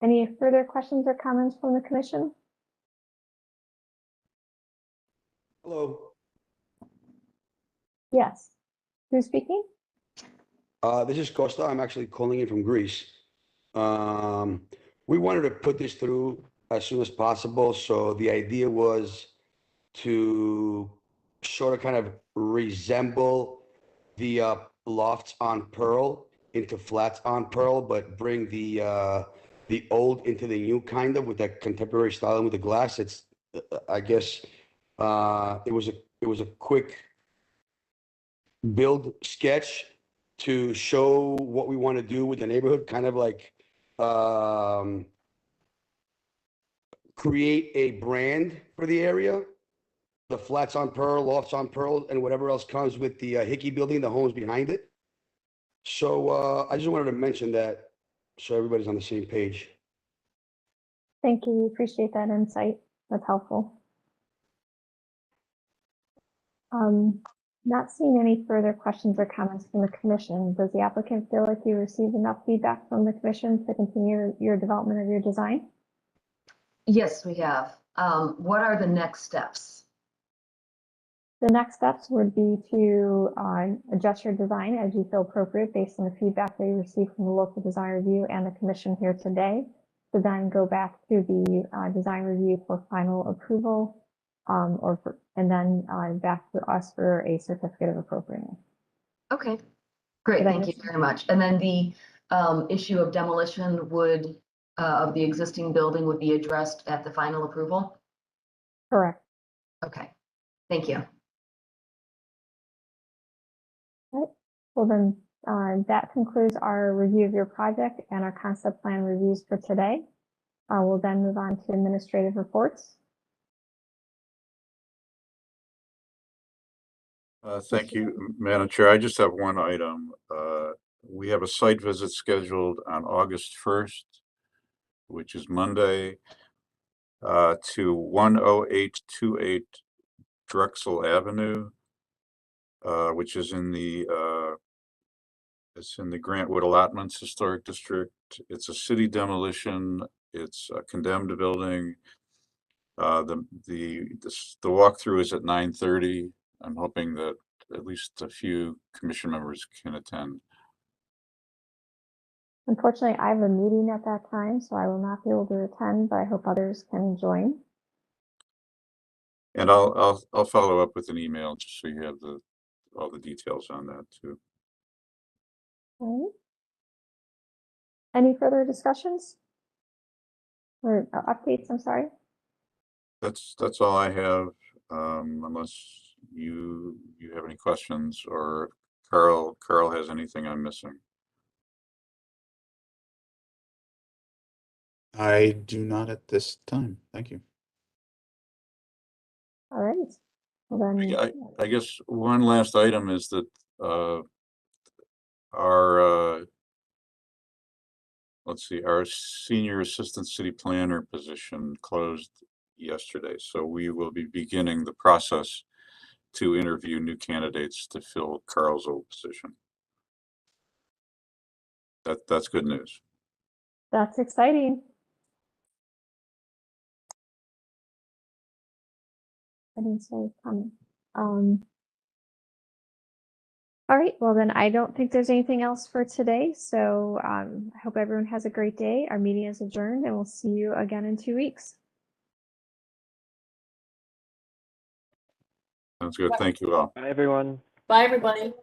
Any further questions or comments from the commission? Hello. Yes. Who's speaking? This is Costa. I'm actually calling in from Greece. We wanted to put this through as soon as possible. So the idea was to sort of kind of resemble the lofts on Pearl into flats on Pearl, but bring the old into the new, kind of with that contemporary style and with the glass. It's I guess it was a quick build sketch to show what we want to do with the neighborhood, kind of like create a brand for the area. The flats on Pearl, lofts on Pearl, and whatever else comes with the Hickey building, the homes behind it. So I just wanted to mention that so everybody's on the same page. Thank you. We appreciate that insight. That's helpful. Not seeing any further questions or comments from the commission. Does the applicant feel like you received enough feedback from the commission to continue your development of your design? Yes, we have. What are the next steps? The next steps would be to adjust your design as you feel appropriate based on the feedback that you received from the local design review and the commission here today, to then go back to the design review for final approval, and then back to us for a certificate of appropriateness. Okay, great. Thank you very much. And then the issue of demolition of the existing building would be addressed at the final approval? Correct. Okay, thank you. Right. Well, then that concludes our review of your project and our concept plan reviews for today. We'll then move on to administrative reports. Thank you, Madam Chair. I just have one item. We have a site visit scheduled on August 1st, which is Monday, to 10828 Drexel Avenue, which is in the Grantwood Allotments Historic District. It's a city demolition. It's a condemned building. The walkthrough is at 9:30. I'm hoping that at least a few commission members can attend. Unfortunately, I have a meeting at that time, so I will not be able to attend, but I hope others can join. And I'll follow up with an email just so you have all the details on that too. All right. Any further discussions or updates? I'm sorry. That's all I have, unless you have any questions, or Carl has anything I'm missing. I do not at this time. Thank you. All right. Well then, I guess one last item is that our let's see, our senior assistant city planner position closed yesterday, so we will be beginning the process to interview new candidates to fill Carl's old position. That's good news. that's exciting. I didn't say comment. All right, well then I don't think there's anything else for today. So I hope everyone has a great day. Our meeting is adjourned and we'll see you again in 2 weeks. Sounds good. Thank you all. Bye, everyone. Bye, everybody.